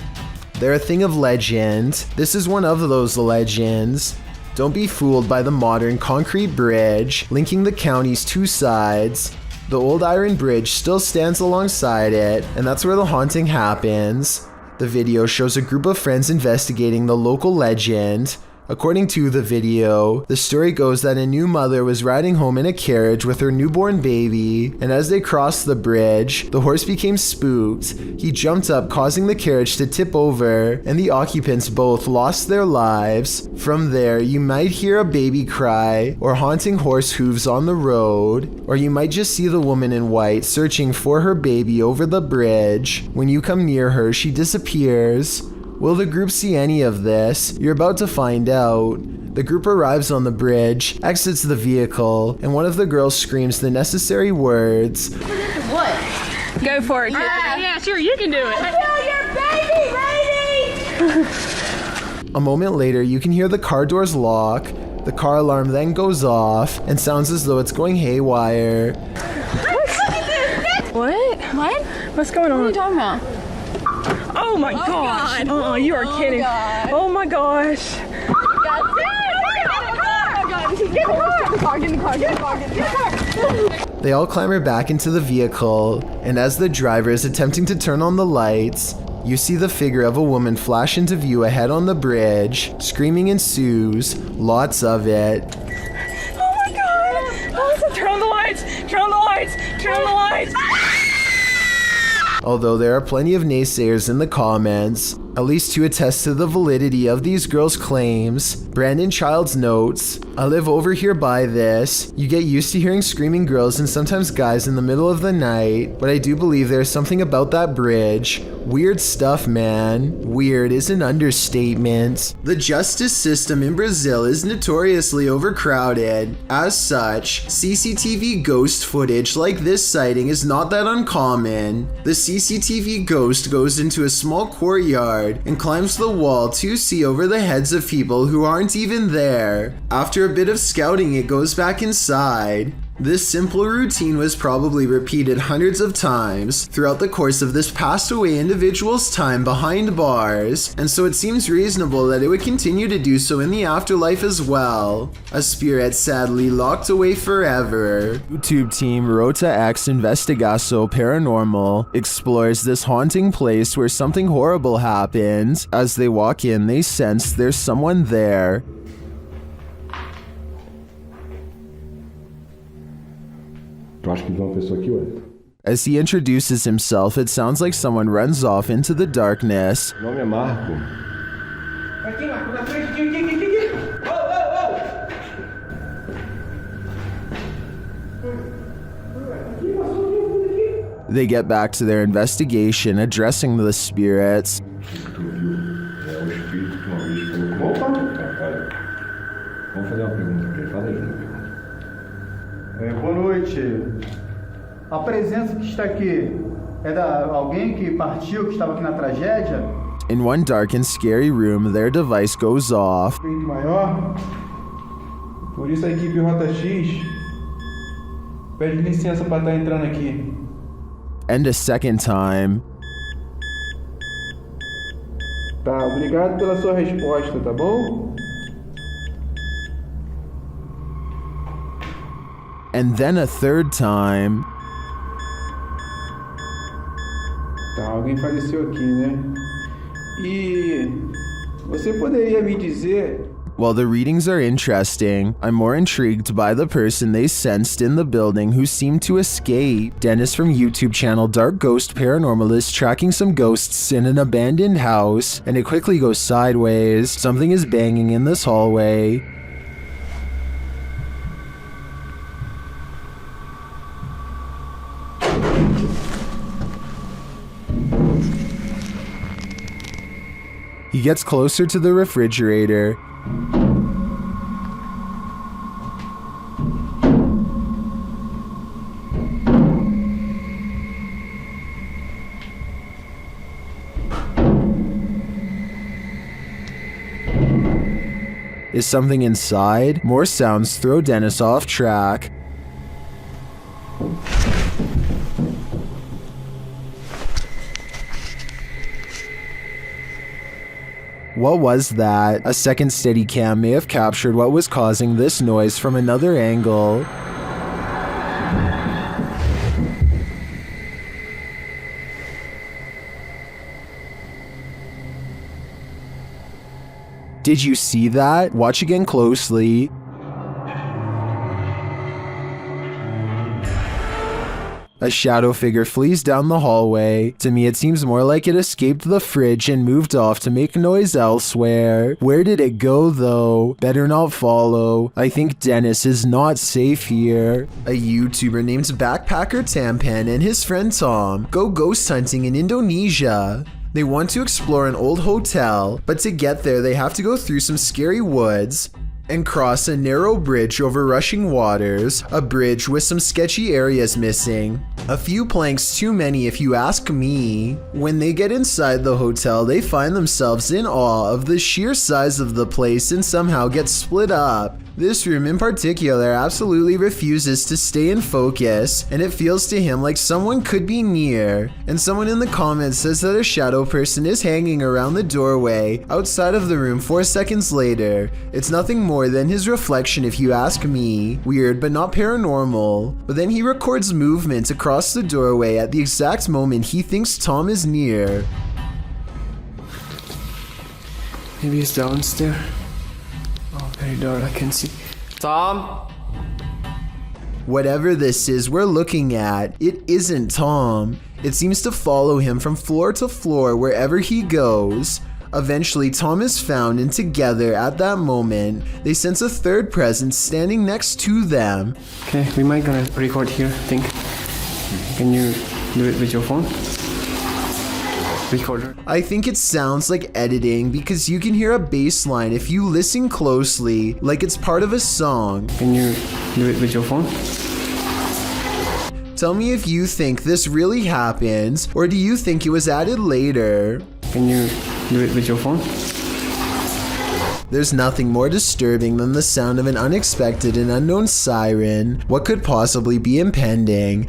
They're a thing of legend. This is one of those legends. Don't be fooled by the modern concrete bridge linking the county's two sides. The old iron bridge still stands alongside it, and that's where the haunting happens. The video shows a group of friends investigating the local legend. According to the video, the story goes that a new mother was riding home in a carriage with her newborn baby, and as they crossed the bridge, the horse became spooked. He jumped up, causing the carriage to tip over, and the occupants both lost their lives. From there, you might hear a baby cry, or haunting horse hooves on the road, or you might just see the woman in white searching for her baby over the bridge. When you come near her, she disappears. Will the group see any of this? You're about to find out. The group arrives on the bridge, exits the vehicle, and one of the girls screams the necessary words. What? Go for it. Yeah, sure, you can do it. Kill your baby, lady! A moment later, you can hear the car doors lock. The car alarm then goes off and sounds as though it's going haywire. What? What's going on? What are you talking about? Oh my gosh! Oh, you are kidding! God. Oh my gosh! Get in the car! They all clamber back into the vehicle, and as the driver is attempting to turn on the lights, you see the figure of a woman flash into view ahead on the bridge. Screaming ensues, lots of it. Oh my god! Melissa, turn on the lights! Turn on the lights! Turn on the lights! Although there are plenty of naysayers in the comments, at least to attest to the validity of these girls' claims. Brandon Childs notes, I live over here by this. You get used to hearing screaming girls and sometimes guys in the middle of the night, but I do believe there's something about that bridge. Weird stuff, man. Weird is an understatement. The justice system in Brazil is notoriously overcrowded. As such, CCTV ghost footage like this sighting is not that uncommon. The CCTV ghost goes into a small courtyard and climbs the wall to see over the heads of people who aren't even there. After a bit of scouting, it goes back inside. This simple routine was probably repeated hundreds of times throughout the course of this passed away individual's time behind bars, and so it seems reasonable that it would continue to do so in the afterlife as well. A spirit sadly locked away forever. YouTube team Rota X Investigação Paranormal explores this haunting place where something horrible happens. As they walk in, they sense there's someone there. As he introduces himself, it sounds like someone runs off into the darkness. Meu nome é Marco. Aqui, Marco, na frente, aqui. They get back to their investigation, addressing the spirits. Vamos fazer uma pergunta aqui. Fala aí. Boa noite. A presença que está aqui é da alguém que partiu, que estava aqui na tragédia? In one dark and scary room, their device goes off. Maior. Por isso a equipe Rota X pede licença para estar entrando aqui. And a second time. Tá, obrigado pela sua resposta, tá bom? And then a third time. Tá, alguém faleceu aqui, né? E você poderia me dizer... While the readings are interesting, I'm more intrigued by the person they sensed in the building who seemed to escape. Dennis from YouTube channel Dark Ghost Paranormal is tracking some ghosts in an abandoned house, and it quickly goes sideways. Something is banging in this hallway. He gets closer to the refrigerator. Is something inside? More sounds throw Dennis off track. What was that? A second Steadicam may have captured what was causing this noise from another angle. Did you see that? Watch again closely. A shadow figure flees down the hallway. To me, it seems more like it escaped the fridge and moved off to make noise elsewhere. Where did it go, though? Better not follow. I think Dennis is not safe here. A YouTuber named Backpacker Tampan and his friend Tom go ghost hunting in Indonesia. They want to explore an old hotel, but to get there, they have to go through some scary woods and cross a narrow bridge over rushing waters, a bridge with some sketchy areas missing. A few planks too many if you ask me. When they get inside the hotel, they find themselves in awe of the sheer size of the place and somehow get split up. This room in particular absolutely refuses to stay in focus, and it feels to him like someone could be near. And someone in the comments says that a shadow person is hanging around the doorway outside of the room 4 seconds later. It's nothing more than his reflection if you ask me. Weird, but not paranormal. But then he records movement across the doorway at the exact moment he thinks Tom is near. Maybe he's downstairs. Oh, very dark, I can see. Tom? Whatever this is we're looking at, it isn't Tom. It seems to follow him from floor to floor wherever he goes. Eventually, Tom is found, and together at that moment, they sense a third presence standing next to them. Okay, we might gonna record here, I think. Can you do it with your phone? Recorder. I think it sounds like editing because you can hear a bass line if you listen closely, like it's part of a song. Can you do it with your phone? Tell me if you think this really happens, or do you think it was added later? Can you do it with your phone? There's nothing more disturbing than the sound of an unexpected and unknown siren. What could possibly be impending?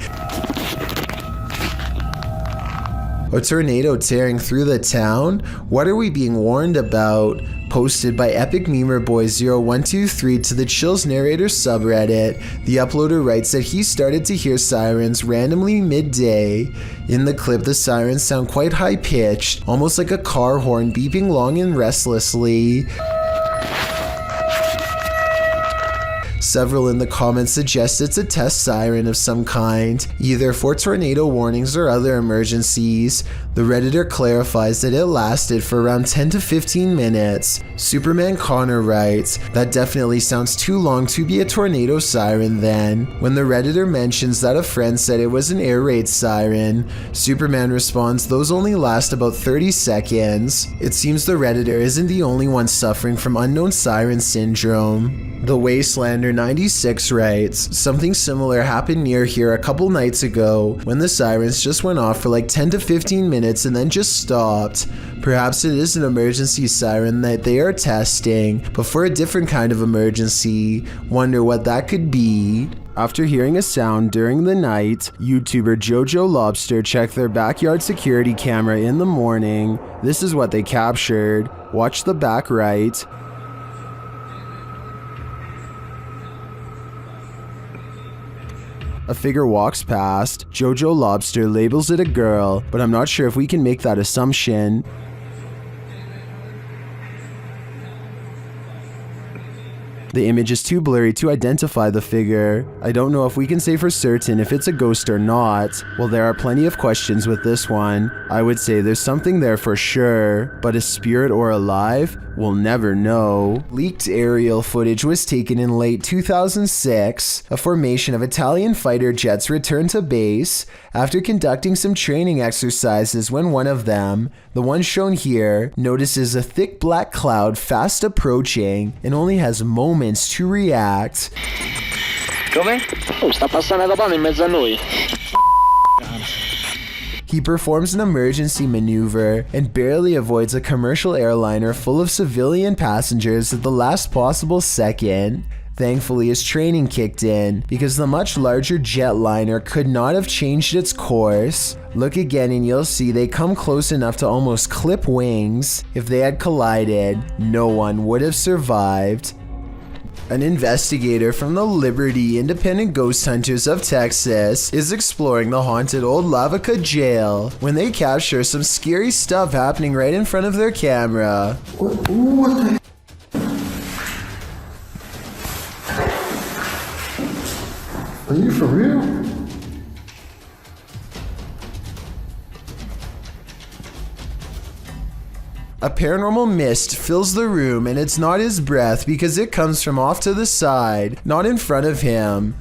A tornado tearing through the town? What are we being warned about? Posted by Epic Memer Boy 0123 to the Chills Narrator subreddit, the uploader writes that he started to hear sirens randomly midday. In the clip, the sirens sound quite high-pitched, almost like a car horn beeping long and restlessly. Several in the comments suggest it's a test siren of some kind, either for tornado warnings or other emergencies. The Redditor clarifies that it lasted for around 10 to 15 minutes. Superman Connor writes, that definitely sounds too long to be a tornado siren then. When the Redditor mentions that a friend said it was an air raid siren, Superman responds those only last about 30 seconds. It seems the Redditor isn't the only one suffering from unknown siren syndrome. The Wastelander 96 writes, something similar happened near here a couple nights ago when the sirens just went off for like 10 to 15 minutes and then just stopped. Perhaps it is an emergency siren that they are testing, but for a different kind of emergency. Wonder what that could be. After hearing a sound during the night, YouTuber Jojo Lobster checked their backyard security camera in the morning. This is what they captured. Watch the back right. A figure walks past. Jojo Lobster labels it a girl, but I'm not sure if we can make that assumption. The image is too blurry to identify the figure. I don't know if we can say for certain if it's a ghost or not. Well, there are plenty of questions with this one. I would say there's something there for sure, but a spirit or alive? We'll never know. Leaked aerial footage was taken in late 2006. A formation of Italian fighter jets returned to base after conducting some training exercises when one of them, the one shown here, notices a thick black cloud fast approaching and only has moments to react. Come? Sta passando aeroplano in mezzo a noi. He performs an emergency maneuver and barely avoids a commercial airliner full of civilian passengers at the last possible second. Thankfully, his training kicked in because the much larger jetliner could not have changed its course. Look again and you'll see they come close enough to almost clip wings. If they had collided, no one would have survived. An investigator from the Liberty Independent Ghost Hunters of Texas is exploring the haunted old Lavaca jail when they capture some scary stuff happening right in front of their camera. What the? Are you for real? A paranormal mist fills the room, and it's not his breath because it comes from off to the side, not in front of him.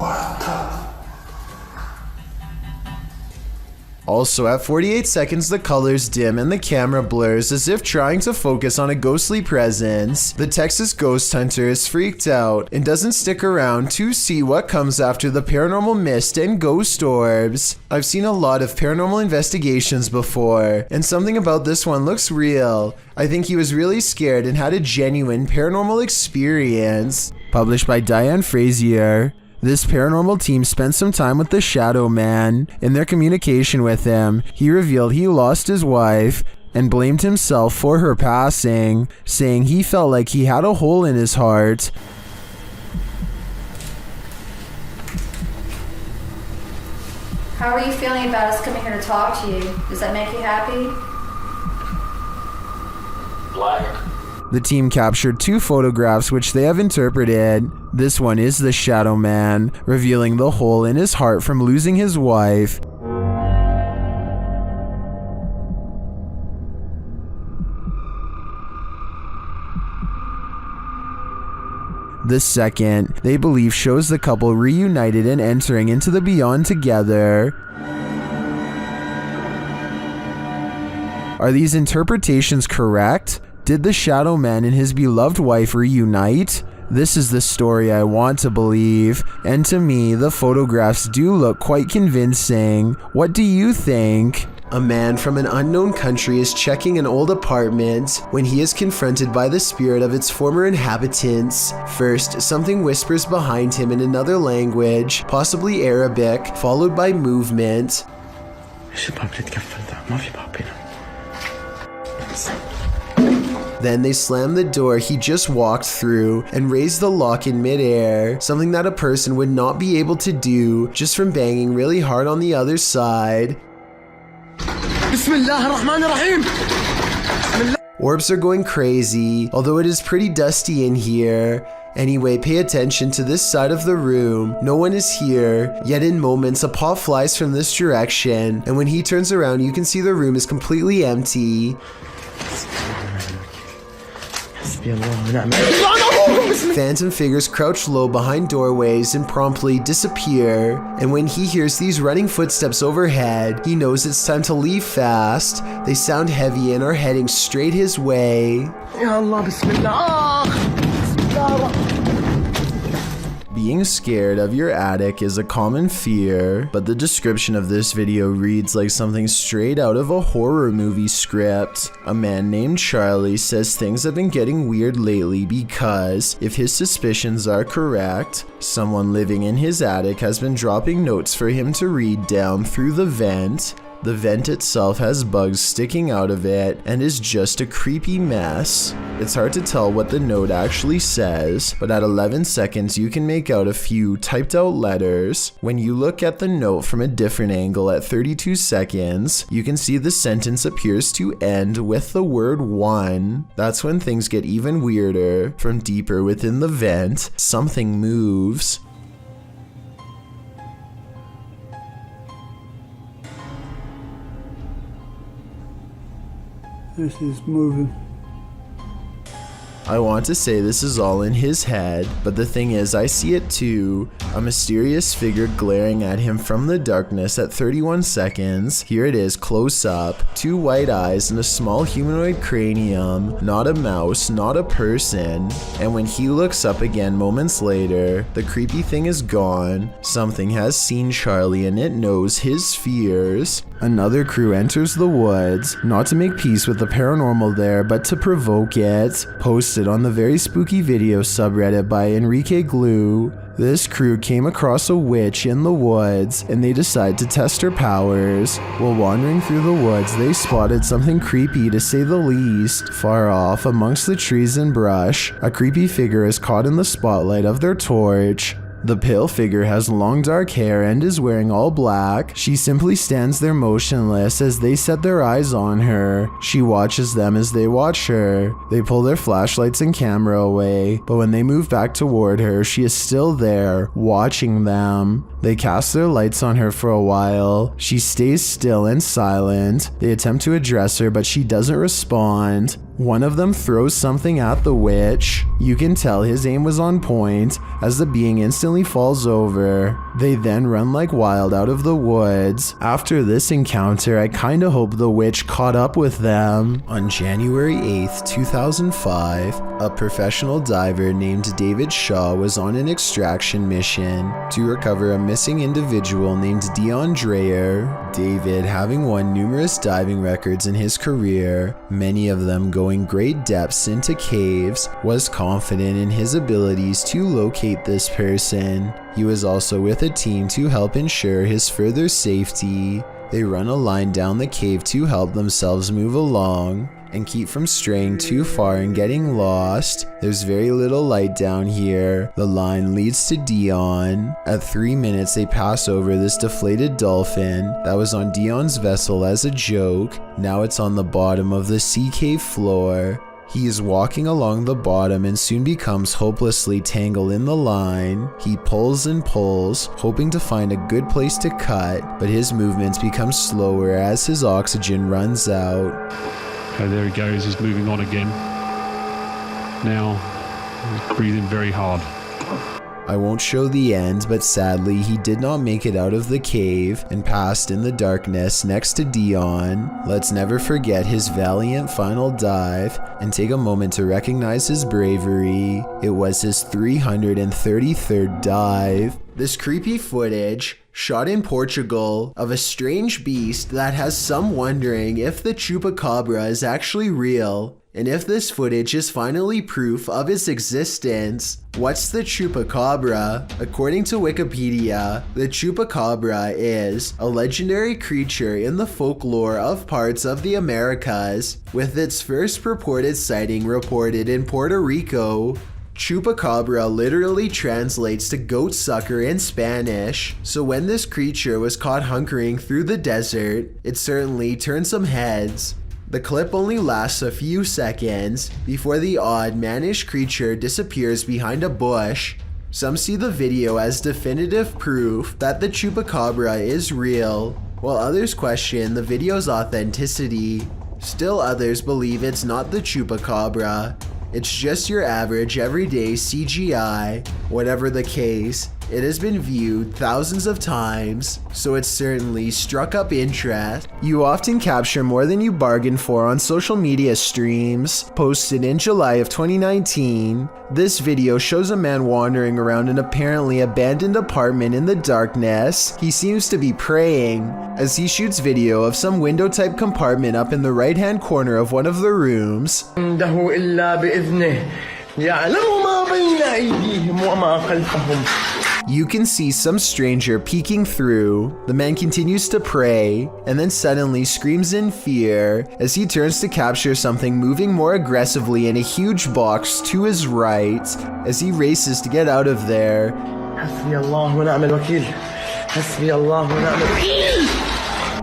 Also, at 48 seconds, the colors dim and the camera blurs as if trying to focus on a ghostly presence. The Texas ghost hunter is freaked out and doesn't stick around to see what comes after the paranormal mist and ghost orbs. I've seen a lot of paranormal investigations before, and something about this one looks real. I think he was really scared and had a genuine paranormal experience. Published by Diane Frazier. This paranormal team spent some time with the Shadow Man. In their communication with him, he revealed he lost his wife and blamed himself for her passing, saying he felt like he had a hole in his heart. How are you feeling about us coming here to talk to you? Does that make you happy? Black. The team captured 2 photographs which they have interpreted. This one is the Shadow Man, revealing the hole in his heart from losing his wife. The second, they believe, shows the couple reunited and entering into the beyond together. Are these interpretations correct? Did the Shadow Man and his beloved wife reunite? This is the story I want to believe, and to me, the photographs do look quite convincing. What do you think? A man from an unknown country is checking an old apartment when he is confronted by the spirit of its former inhabitants. First, something whispers behind him in another language, possibly Arabic, followed by movement. Then they slam the door he just walked through and raise the lock in midair, something that a person would not be able to do just from banging really hard on the other side. Orbs are going crazy, although it is pretty dusty in here. Anyway, pay attention to this side of the room. No one is here, yet in moments a paw flies from this direction, and when he turns around you can see the room is completely empty. Phantom figures crouch low behind doorways and promptly disappear, and when he hears these running footsteps overhead, he knows it's time to leave fast. They sound heavy and are heading straight his way. Being scared of your attic is a common fear, but the description of this video reads like something straight out of a horror movie script. A man named Charlie says things have been getting weird lately because, if his suspicions are correct, someone living in his attic has been dropping notes for him to read down through the vent. The vent itself has bugs sticking out of it and is just a creepy mess. It's hard to tell what the note actually says, but at 11 seconds you can make out a few typed out letters. When you look at the note from a different angle at 32 seconds, you can see the sentence appears to end with the word 1. That's when things get even weirder. From deeper within the vent, something moves. This is moving. I want to say this is all in his head, but the thing is I see it too. A mysterious figure glaring at him from the darkness at 31 seconds. Here it is close up. 2 white eyes and a small humanoid cranium. Not a mouse, not a person. And when he looks up again moments later, the creepy thing is gone. Something has seen Charlie and it knows his fears. Another crew enters the woods, not to make peace with the paranormal there, but to provoke it. Posted on the very spooky video subreddit by Enrique Glue. This crew came across a witch in the woods and they decide to test her powers. While wandering through the woods, they spotted something creepy to say the least. Far off, amongst the trees and brush, a creepy figure is caught in the spotlight of their torch. The pale figure has long dark hair and is wearing all black. She simply stands there motionless as they set their eyes on her. She watches them as they watch her. They pull their flashlights and camera away, but when they move back toward her, she is still there, watching them. They cast their lights on her for a while. She stays still and silent. They attempt to address her, but she doesn't respond. One of them throws something at the witch. You can tell his aim was on point as the being instantly falls over. They then run like wild out of the woods. After this encounter, I kinda hope the witch caught up with them. On January 8th, 2005, a professional diver named David Shaw was on an extraction mission to recover a missing individual named Dion Dreyer. David, having won numerous diving records in his career, many of them going great depths into caves, was confident in his abilities to locate this person. He was also with a team to help ensure his further safety. They run a line down the cave to help themselves move along and keep from straying too far and getting lost. There's very little light down here. The line leads to Dion. At 3 minutes, they pass over this deflated dolphin that was on Dion's vessel as a joke. Now it's on the bottom of the sea cave floor. He is walking along the bottom and soon becomes hopelessly tangled in the line. He pulls and pulls, hoping to find a good place to cut, but his movements become slower as his oxygen runs out. Okay, there he goes, he's moving on again. Now, he's breathing very hard. I won't show the end, but sadly he did not make it out of the cave and passed in the darkness next to Dion. Let's never forget his valiant final dive and take a moment to recognize his bravery. It was his 333rd dive. This creepy footage, shot in Portugal, of a strange beast that has some wondering if the Chupacabra is actually real, and if this footage is finally proof of its existence. What's the Chupacabra? According to Wikipedia, the Chupacabra is a legendary creature in the folklore of parts of the Americas, with its first purported sighting reported in Puerto Rico. Chupacabra literally translates to goat sucker in Spanish, so when this creature was caught hunkering through the desert, it certainly turned some heads. The clip only lasts a few seconds before the odd mannish creature disappears behind a bush. Some see the video as definitive proof that the Chupacabra is real, while others question the video's authenticity. Still others believe it's not the Chupacabra. It's just your average everyday CGI. Whatever the case, it has been viewed thousands of times, so it certainly struck up interest. You often capture more than you bargained for on social media streams. Posted in July of 2019, this video shows a man wandering around an apparently abandoned apartment in the darkness. He seems to be praying as he shoots video of some window type compartment up in the right hand corner of one of the rooms. You can see some stranger peeking through. The man continues to pray and then suddenly screams in fear as he turns to capture something moving more aggressively in a huge box to his right as he races to get out of there.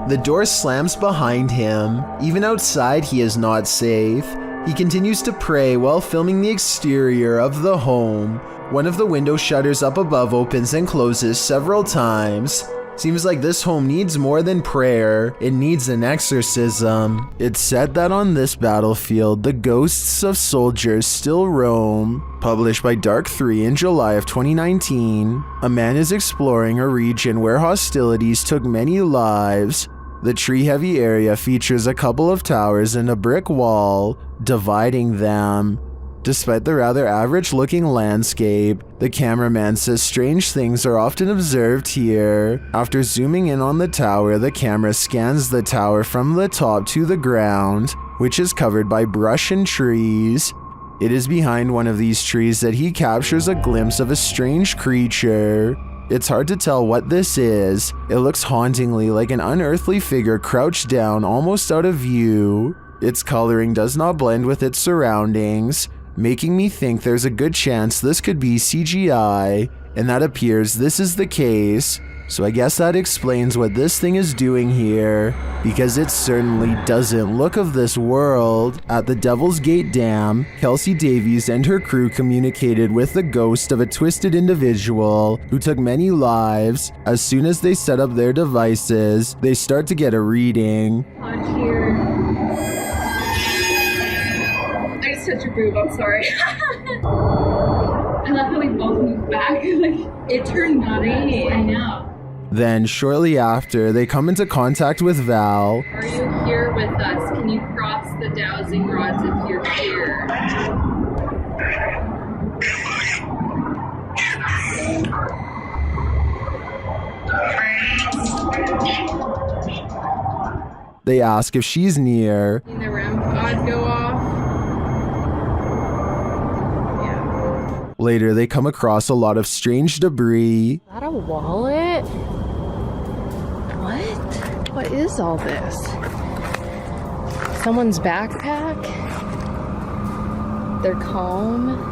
The door slams behind him. Even outside, he is not safe. He continues to pray while filming the exterior of the home. One of the window shutters up above opens and closes several times. Seems like this home needs more than prayer, it needs an exorcism. It's said that on this battlefield, the ghosts of soldiers still roam. Published by Dark 3 in July of 2019, a man is exploring a region where hostilities took many lives. The tree-heavy area features a couple of towers and a brick wall dividing them. Despite the rather average-looking landscape, the cameraman says strange things are often observed here. After zooming in on the tower, the camera scans the tower from the top to the ground, which is covered by brush and trees. It is behind one of these trees that he captures a glimpse of a strange creature. It's hard to tell what this is. It looks hauntingly like an unearthly figure crouched down almost out of view. Its coloring does not blend with its surroundings, making me think there's a good chance this could be CGI, and that appears this is the case. So I guess that explains what this thing is doing here, because it certainly doesn't look of this world. At the Devil's Gate Dam, Kelsey Davies and her crew communicated with the ghost of a twisted individual who took many lives. As soon as they set up their devices, they start to get a reading. Here. I just touched your boob, I'm sorry. I love how we both moved back. Like, it turned green. I know. Then, shortly after, they come into contact with Val. Are you here with us? Can you cross the dowsing rods if you're here? They ask if she's near. The REM pods go off. Yeah. Later, they come across a lot of strange debris. Is that a wallet? What? What is all this? Someone's backpack? Their comb?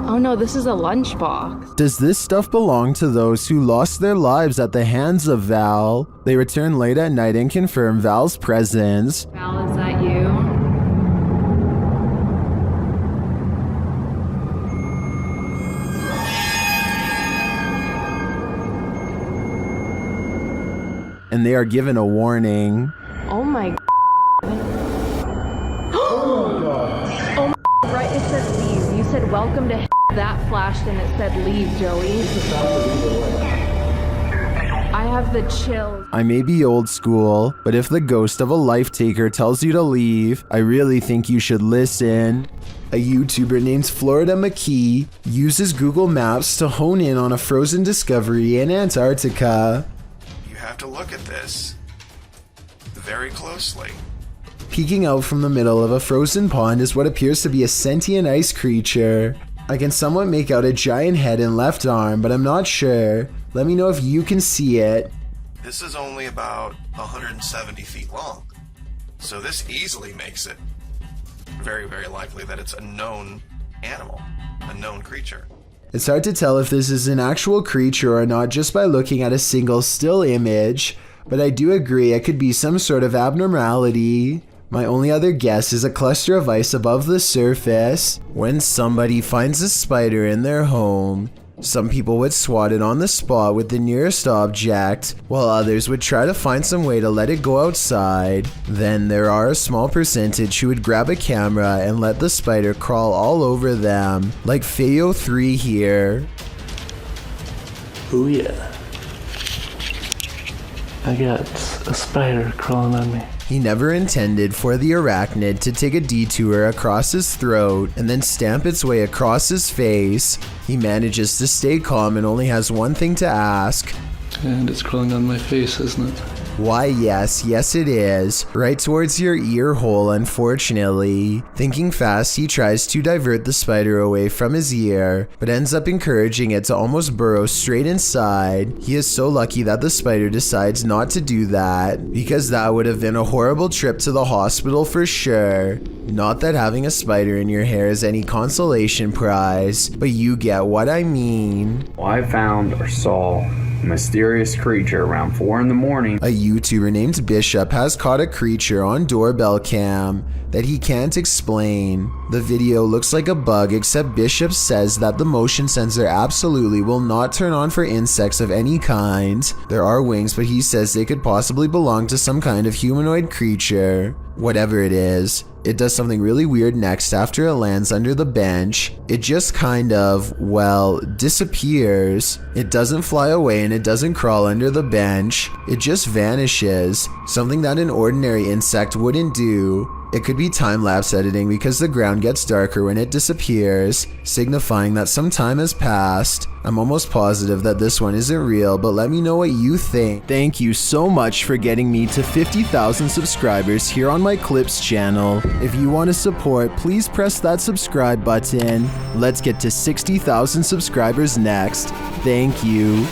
Oh no, this is a lunchbox. Does this stuff belong to those who lost their lives at the hands of Val? They return late at night and confirm Val's presence. Val, is that you? And they are given a warning. Oh my god. Oh my, right, it said leave. You said welcome to that flashed and it said leave, Joey. I have the chills. I may be old school, but if the ghost of a life taker tells you to leave, I really think you should listen. A YouTuber named Florida McKee uses Google Maps to hone in on a frozen discovery in Antarctica. You have to look at this very closely. Peeking out from the middle of a frozen pond is what appears to be a sentient ice creature. I can somewhat make out a giant head and left arm, but I'm not sure. Let me know if you can see it. This is only about 170 feet long, so this easily makes it very, very likely that it's a known animal, a known creature. It's hard to tell if this is an actual creature or not just by looking at a single still image, but I do agree it could be some sort of abnormality. My only other guess is a cluster of ice above the surface. When somebody finds a spider in their home, some people would swat it on the spot with the nearest object, while others would try to find some way to let it go outside. Then there are a small percentage who would grab a camera and let the spider crawl all over them, like Feo 3 here. Oh yeah. I got a spider crawling on me. He never intended for the arachnid to take a detour across his throat and then stamp its way across his face. He manages to stay calm and only has one thing to ask. And it's crawling on my face, isn't it? Why, yes it is. Right towards your ear hole, unfortunately. Thinking fast, he tries to divert the spider away from his ear, but ends up encouraging it to almost burrow straight inside. He is so lucky that the spider decides not to do that, because that would have been a horrible trip to the hospital for sure. Not that having a spider in your hair is any consolation prize, but you get what I mean. Well, I found or saw a mysterious creature around 4 in the morning. A YouTuber named Bishop has caught a creature on Doorbell cam that he can't explain. The video looks like a bug, except Bishop says that the motion sensor absolutely will not turn on for insects of any kind. There are wings, but he says they could possibly belong to some kind of humanoid creature. Whatever it is, it does something really weird next after it lands under the bench. It just kind of, well, disappears. It doesn't fly away and it doesn't crawl under the bench. It just vanishes, something that an ordinary insect wouldn't do. It could be time-lapse editing because the ground gets darker when it disappears, signifying that some time has passed. I'm almost positive that this one isn't real, but let me know what you think. Thank you so much for getting me to 50,000 subscribers here on my Clips channel. If you want to support, please press that subscribe button. Let's get to 60,000 subscribers next. Thank you.